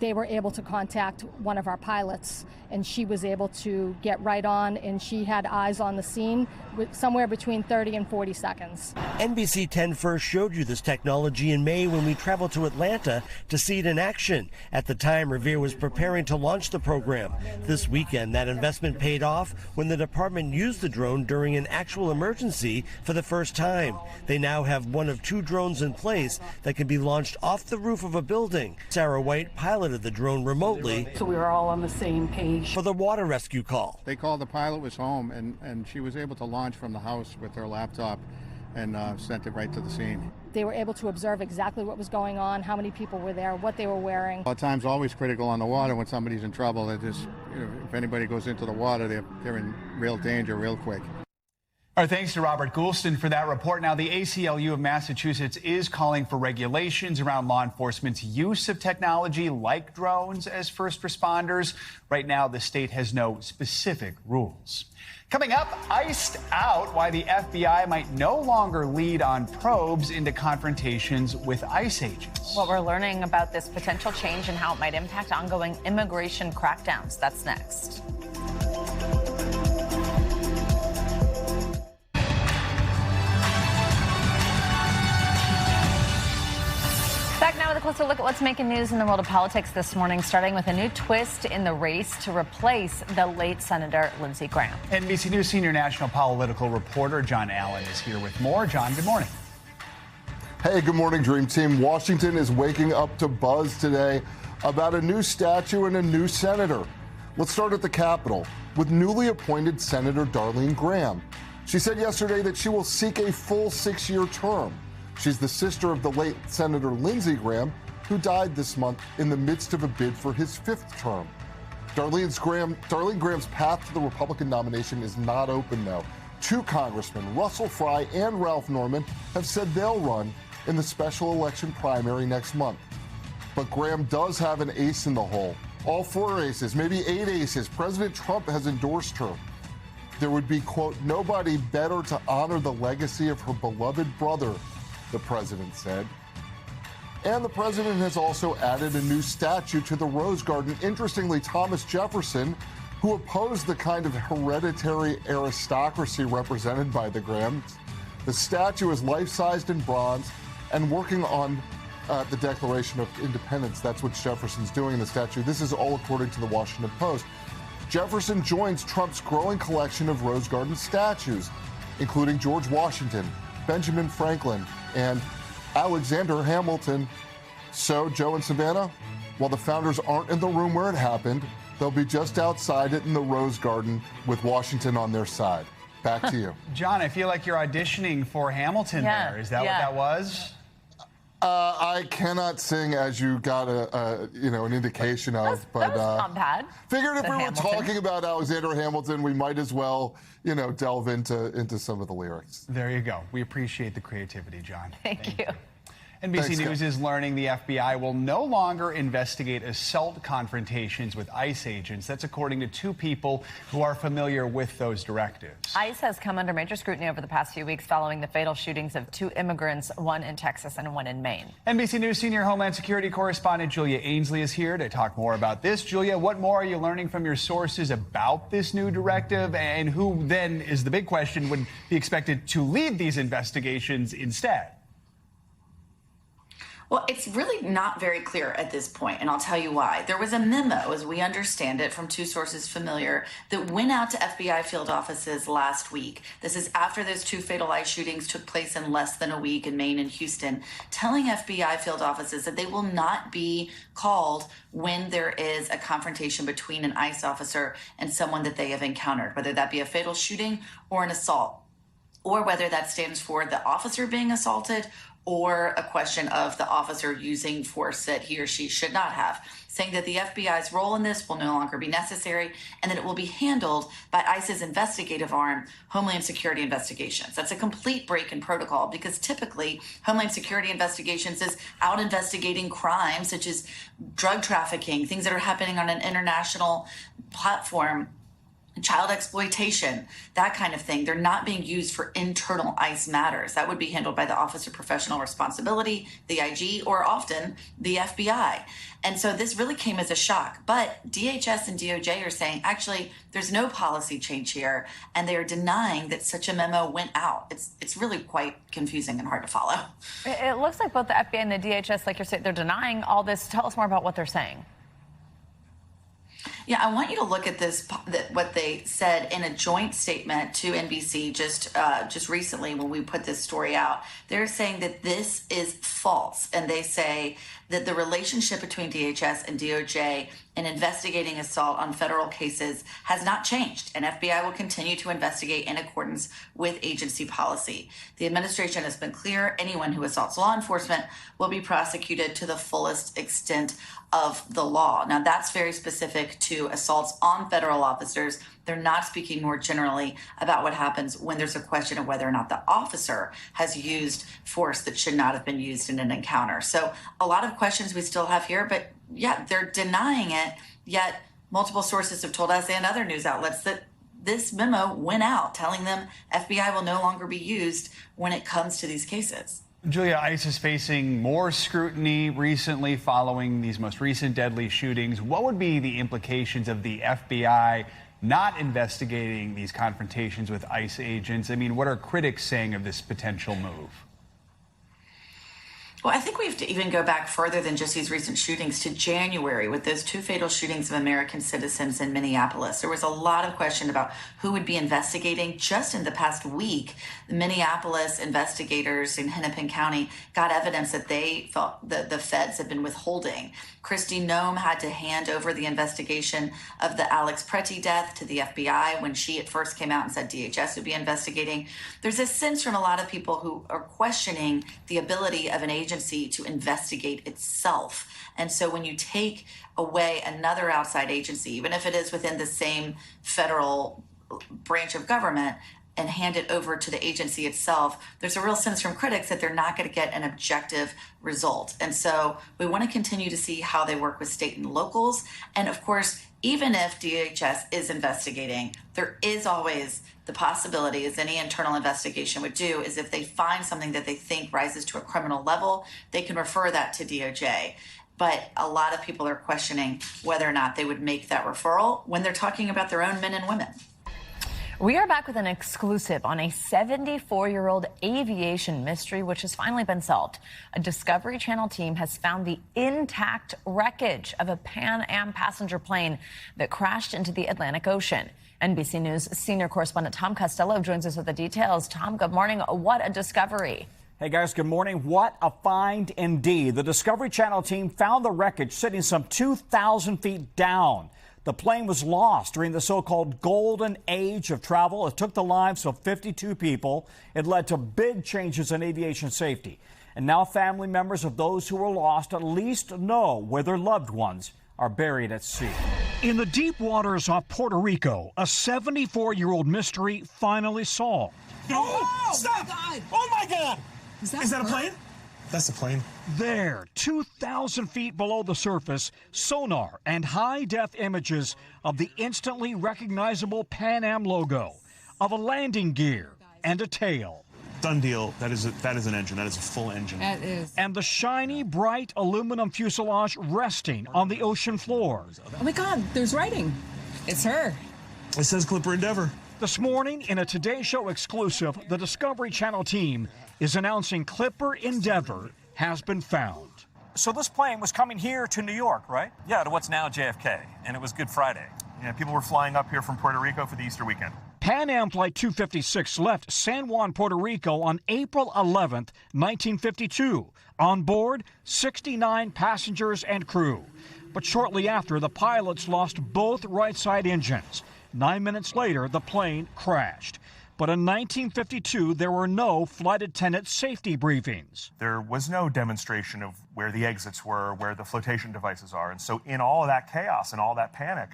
they were able to contact one of our pilots, and she was able to get right on, and she had eyes on the scene with somewhere between 30 and 40 seconds. NBC 10 first showed you this technology in May when we traveled to Atlanta to see it in action. At the time, Revere was preparing to launch the program. This weekend, that investment paid off when the department used the drone during an actual emergency for the first time. They now have one of 2 drones in place that can be launched off the roof of a building. Sarah White piloted the drone remotely. So we were all on the same page. For the water rescue call. They called the pilot was home, and she was able to launch from the house with her laptop and sent it right to the scene. They were able to observe exactly what was going on, how many people were there, what they were wearing. A time's always critical on the water when somebody's in trouble. They just, if anybody goes into the water, they're in real danger real quick. Our thanks to Robert Goulston for that report. Now, the ACLU of Massachusetts is calling for regulations around law enforcement's use of technology like drones as first responders. Right now, the state has no specific rules. Coming up, iced out why the FBI might no longer lead on probes into confrontations with ICE agents. What we're learning about this potential change and how it might impact ongoing immigration crackdowns. That's next. Back now with a closer look at what's making news in the world of politics this morning, starting with a new twist in the race to replace the late Senator Lindsey Graham. NBC News senior national political reporter John Allen is here with more. John, good morning. Hey, good morning, Dream Team. Washington is waking up to buzz today about a new statue and a new senator. Let's start at the Capitol with newly appointed Senator Darlene Graham. She said yesterday that she will seek a full 6-year term. She's the sister of the late Senator Lindsey Graham, who died this month in the midst of a bid for his 5th term. Darlene Graham's path to the Republican nomination is not open, though. 2 congressmen, Russell Fry and Ralph Norman, have said they'll run in the special election primary next month. But Graham does have an ace in the hole. All 4 aces, maybe 8 aces. President Trump has endorsed her. There would be, quote, nobody better to honor the legacy of her beloved brother, the president said. And the president has also added a new statue to the Rose Garden. Interestingly, Thomas Jefferson, who opposed the kind of hereditary aristocracy represented by the Grahams. The statue is life-sized in bronze and working on the Declaration of Independence. That's what Jefferson's doing in the statue. This is all according to the Washington Post. Jefferson joins Trump's growing collection of Rose Garden statues, including George Washington, Benjamin Franklin, and Alexander Hamilton. So, Joe and Savannah, while the founders aren't in the room where it happened, they'll be just outside it in the Rose Garden with Washington on their side. Back to you. John, I feel like you're auditioning for Hamilton there. Is that what that was? I cannot sing, as you got an indication of, but that was not bad. Figured if we Hamilton. were talking about Alexander Hamilton, we might as well, delve into some of the lyrics. There you go. We appreciate the creativity, John. Thank you. NBC News is learning the FBI will no longer investigate assault confrontations with ICE agents. That's according to 2 people who are familiar with those directives. ICE has come under major scrutiny over the past few weeks following the fatal shootings of 2 immigrants, one in Texas and one in Maine. NBC News senior Homeland Security correspondent Julia Ainsley is here to talk more about this. Julia, what more are you learning from your sources about this new directive? And who then, is the big question, would be expected to lead these investigations instead? Well, it's really not very clear at this point, and I'll tell you why. There was a memo, as we understand it, from 2 sources familiar that went out to FBI field offices last week. This is after those 2 fatal ICE shootings took place in less than a week in Maine and Houston, telling FBI field offices that they will not be called when there is a confrontation between an ICE officer and someone that they have encountered, whether that be a fatal shooting or an assault, or whether that stands for the officer being assaulted or a question of the officer using force that he or she should not have, saying that the FBI's role in this will no longer be necessary and that it will be handled by ICE's investigative arm, Homeland Security Investigations. That's a complete break in protocol because typically Homeland Security Investigations is out investigating crimes such as drug trafficking, things that are happening on an international platform, child exploitation, that kind of thing. They're not being used for internal ICE matters. That would be handled by the Office of Professional Responsibility, the IG, or often the FBI. And so this really came as a shock. But DHS and DOJ are saying, actually, there's no policy change here, and they are denying that such a memo went out. It's really quite confusing and hard to follow. It looks like both the FBI and the DHS, like you're saying, they're denying all this. Tell us more about what they're saying. Yeah, I want you to look at this, what they said in a joint statement to NBC just recently when we put this story out. They're saying that this is false, and they say that the relationship between DHS and DOJ in investigating assault on federal cases has not changed, and FBI will continue to investigate in accordance with agency policy. The administration has been clear, anyone who assaults law enforcement will be prosecuted to the fullest extent of the law. Now, that's very specific to assaults on federal officers. They're not speaking more generally about what happens when there's a question of whether or not the officer has used force that should not have been used in an encounter. So a lot of questions we still have here, but yeah, they're denying it, yet multiple sources have told us and other news outlets that this memo went out telling them FBI will no longer be used when it comes to these cases. Julia, ICE is facing more scrutiny recently following these most recent deadly shootings. What would be the implications of the FBI not investigating these confrontations with ICE agents? I mean, what are critics saying of this potential move? Well, I think we have to even go back further than just these recent shootings to January with those 2 fatal shootings of American citizens in Minneapolis. There was a lot of question about who would be investigating. Just in the past week, the Minneapolis investigators in Hennepin County got evidence that they felt that the feds had been withholding. Kristi Noem had to hand over the investigation of the Alex Preti death to the FBI when she at first came out and said DHS would be investigating. There's a sense from a lot of people who are questioning the ability of an agency to investigate itself. And so when you take away another outside agency, even if it is within the same federal branch of government, and hand it over to the agency itself, there's a real sense from critics that they're not going to get an objective result. And so we want to continue to see how they work with state and locals. And of course, even if DHS is investigating, there is always the possibility, as any internal investigation would do, is if they find something that they think rises to a criminal level, they can refer that to DOJ. But a lot of people are questioning whether or not they would make that referral when they're talking about their own men and women. We are back with an exclusive on a 74-year-old aviation mystery, which has finally been solved. A Discovery Channel team has found the intact wreckage of a Pan Am passenger plane that crashed into the Atlantic Ocean. NBC News senior correspondent Tom Costello joins us with the details. Tom, good morning. What a discovery. Hey guys, good morning. What a find indeed. The Discovery Channel team found the wreckage sitting some 2,000 feet down. The plane was lost during the so-called golden age of travel. It took the lives of 52 people. It led to big changes in aviation safety. And now family members of those who were lost at least know where their loved ones are buried at sea. In the deep waters off Puerto Rico, a 74-year-old mystery finally solved. Oh, stop! Oh my God! Is that a plane? That's a plane. There, 2,000 feet below the surface, sonar and high-def images of the instantly recognizable Pan Am logo, of a landing gear and a tail. Done deal. That is an engine. That is a full engine. That is. And the shiny, bright aluminum fuselage resting on the ocean floor. Oh my God, there's writing. It's her. It says Clipper Endeavor. This morning, in a Today Show exclusive, the Discovery Channel team is announcing Clipper Endeavor has been found. So this plane was coming here to New York, right? Yeah, to what's now JFK, and it was Good Friday. Yeah, people were flying up here from Puerto Rico for the Easter weekend. Pan Am Flight 256 left San Juan, Puerto Rico on April 11th, 1952. On board, 69 passengers and crew. But shortly after, the pilots lost both right side engines. 9 minutes later, the plane crashed. But in 1952, there were no flight attendant safety briefings. There was no demonstration of where the exits were, where the flotation devices are. And so in all of that chaos and all that panic,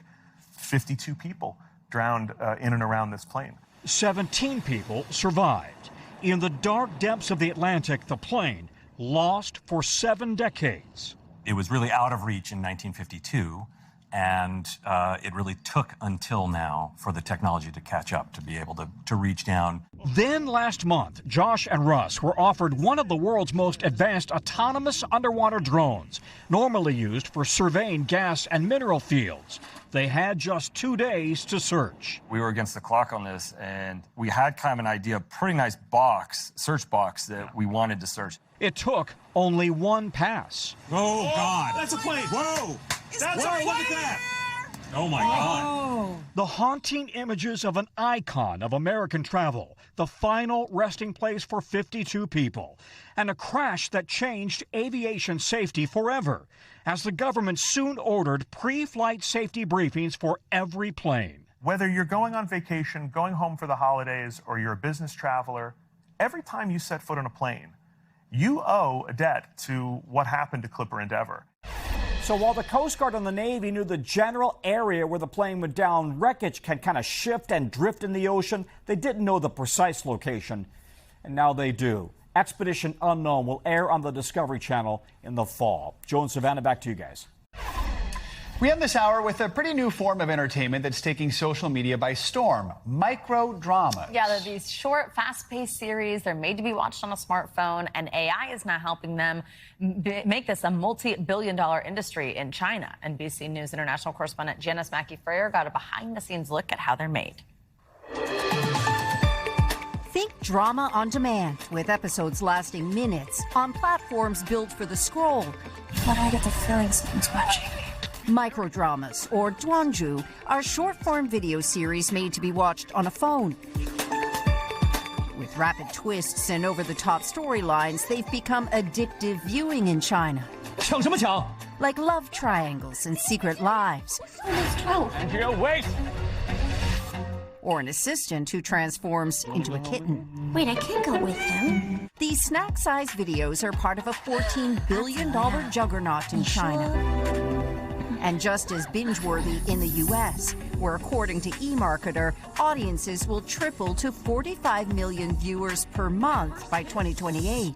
52 people drowned in and around this plane. 17 people survived. In the dark depths of the Atlantic, the plane lost for 7 decades. It was really out of reach in 1952. And it really took until now for the technology to catch up, to be able to reach down. Then last month, Josh and Russ were offered one of the world's most advanced autonomous underwater drones, normally used for surveying gas and mineral fields. They had just 2 days to search. We were against the clock on this, and we had kind of an idea, a pretty nice search box that we wanted to search. It took only 1 pass. Oh, God. That's a plane. Whoa. That's a plane. Look at that. Oh, my God. The haunting images of an icon of American travel, the final resting place for 52 people, and a crash that changed aviation safety forever, as the government soon ordered pre-flight safety briefings for every plane. Whether you're going on vacation, going home for the holidays, or you're a business traveler, every time you set foot on a plane, you owe a debt to what happened to Clipper Endeavor. So while the Coast Guard and the Navy knew the general area where the plane went down, wreckage can kind of shift and drift in the ocean, they didn't know the precise location, and now they do. Expedition Unknown will air on the Discovery Channel in the fall. Joe and Savannah, back to you guys. We end this hour with a pretty new form of entertainment that's taking social media by storm, micro-dramas. Yeah, they're these short, fast-paced series. They're made to be watched on a smartphone, and AI is now helping them make this a multi-billion-dollar industry in China. NBC News international correspondent Janice Mackey-Freyer got a behind-the-scenes look at how they're made. Think drama on demand, with episodes lasting minutes on platforms built for the scroll. But I get the feeling someone's watching. Microdramas, or Zhuangzhu, are short-form video series made to be watched on a phone. With rapid twists and over-the-top storylines, they've become addictive viewing in China. Like love triangles and secret lives. Wait! Or an assistant who transforms into a kitten. Wait, I can't go with him. These snack-sized videos are part of a $14 billion juggernaut in China. And just as binge-worthy in the U.S., where according to eMarketer, audiences will triple to 45 million viewers per month by 2028.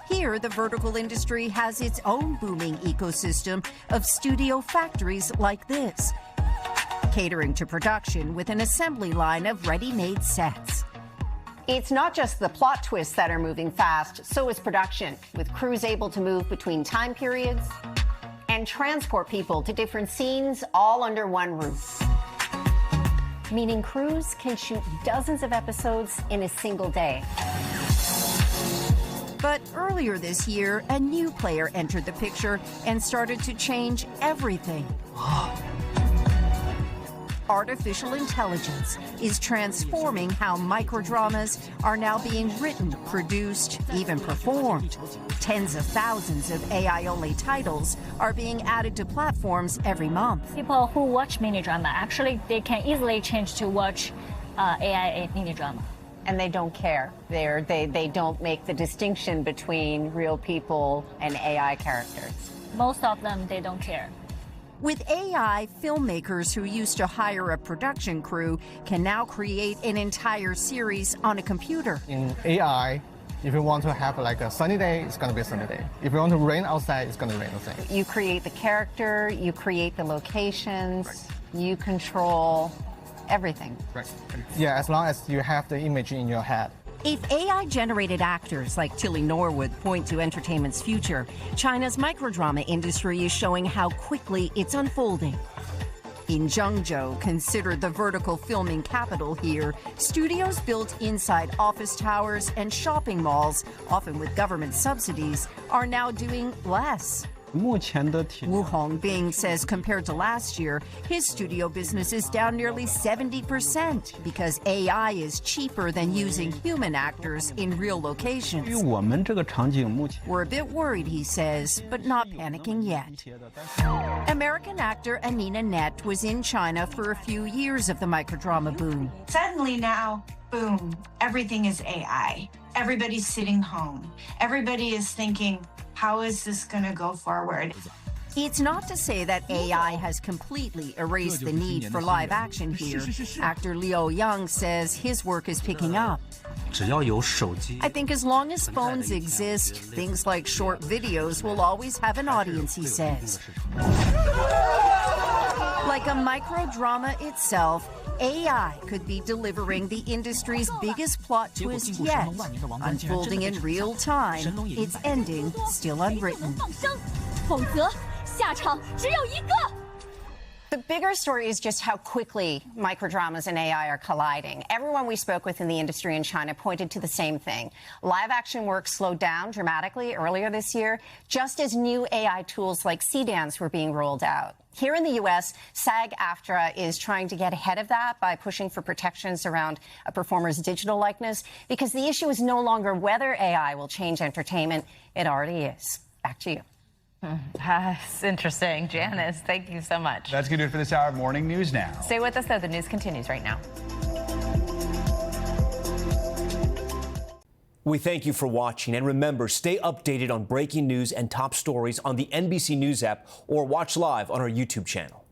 Here, the vertical industry has its own booming ecosystem of studio factories like this, catering to production with an assembly line of ready-made sets. It's not just the plot twists that are moving fast, so is production, with crews able to move between time periods and transport people to different scenes all under one roof. Meaning crews can shoot dozens of episodes in a single day. But earlier this year, a new player entered the picture and started to change everything. Artificial intelligence is transforming how microdramas are now being written, produced, even performed. Tens of thousands of AI-only titles are being added to platforms every month. People who watch mini drama, actually, they can easily change to watch AI mini drama. And they don't care. They don't make the distinction between real people and AI characters. Most of them, they don't care. With AI, filmmakers who used to hire a production crew can now create an entire series on a computer. In AI, if you want to have like a sunny day, it's going to be a sunny day. If you want to rain outside, it's going to rain outside. You create the character, you create the locations, right. You control everything. Right. Yeah, as long as you have the image in your head. If AI-generated actors like Tilly Norwood point to entertainment's future, China's microdrama industry is showing how quickly it's unfolding. In Zhengzhou, considered the vertical filming capital here, studios built inside office towers and shopping malls, often with government subsidies, are now doing less. Wu Hongbing says compared to last year, his studio business is down nearly 70% because AI is cheaper than using human actors in real locations. We're a bit worried, he says, but not panicking yet. American actor Anina Net was in China for a few years of the microdrama boom. Suddenly now, boom, everything is AI. Everybody's sitting home. Everybody is thinking, how is this going to go forward? It's not to say that AI has completely erased the need for live action here. Actor Liu Yang says his work is picking up. I think as long as phones exist, things like short videos will always have an audience, he says. Like a microdrama itself, AI could be delivering the industry's biggest plot twist yet, unfolding in real time, its ending still unwritten. The bigger story is just how quickly microdramas and AI are colliding. Everyone we spoke with in the industry in China pointed to the same thing. Live action work slowed down dramatically earlier this year, just as new AI tools like CDANs were being rolled out. Here in the U.S., SAG-AFTRA is trying to get ahead of that by pushing for protections around a performer's digital likeness, because the issue is no longer whether AI will change entertainment. It already is. Back to you. That's interesting. Janice, thank you so much. That's going to do it for this hour of Morning News Now. Stay with us, though. The news continues right now. We thank you for watching, and remember, stay updated on breaking news and top stories on the NBC News app or watch live on our YouTube channel.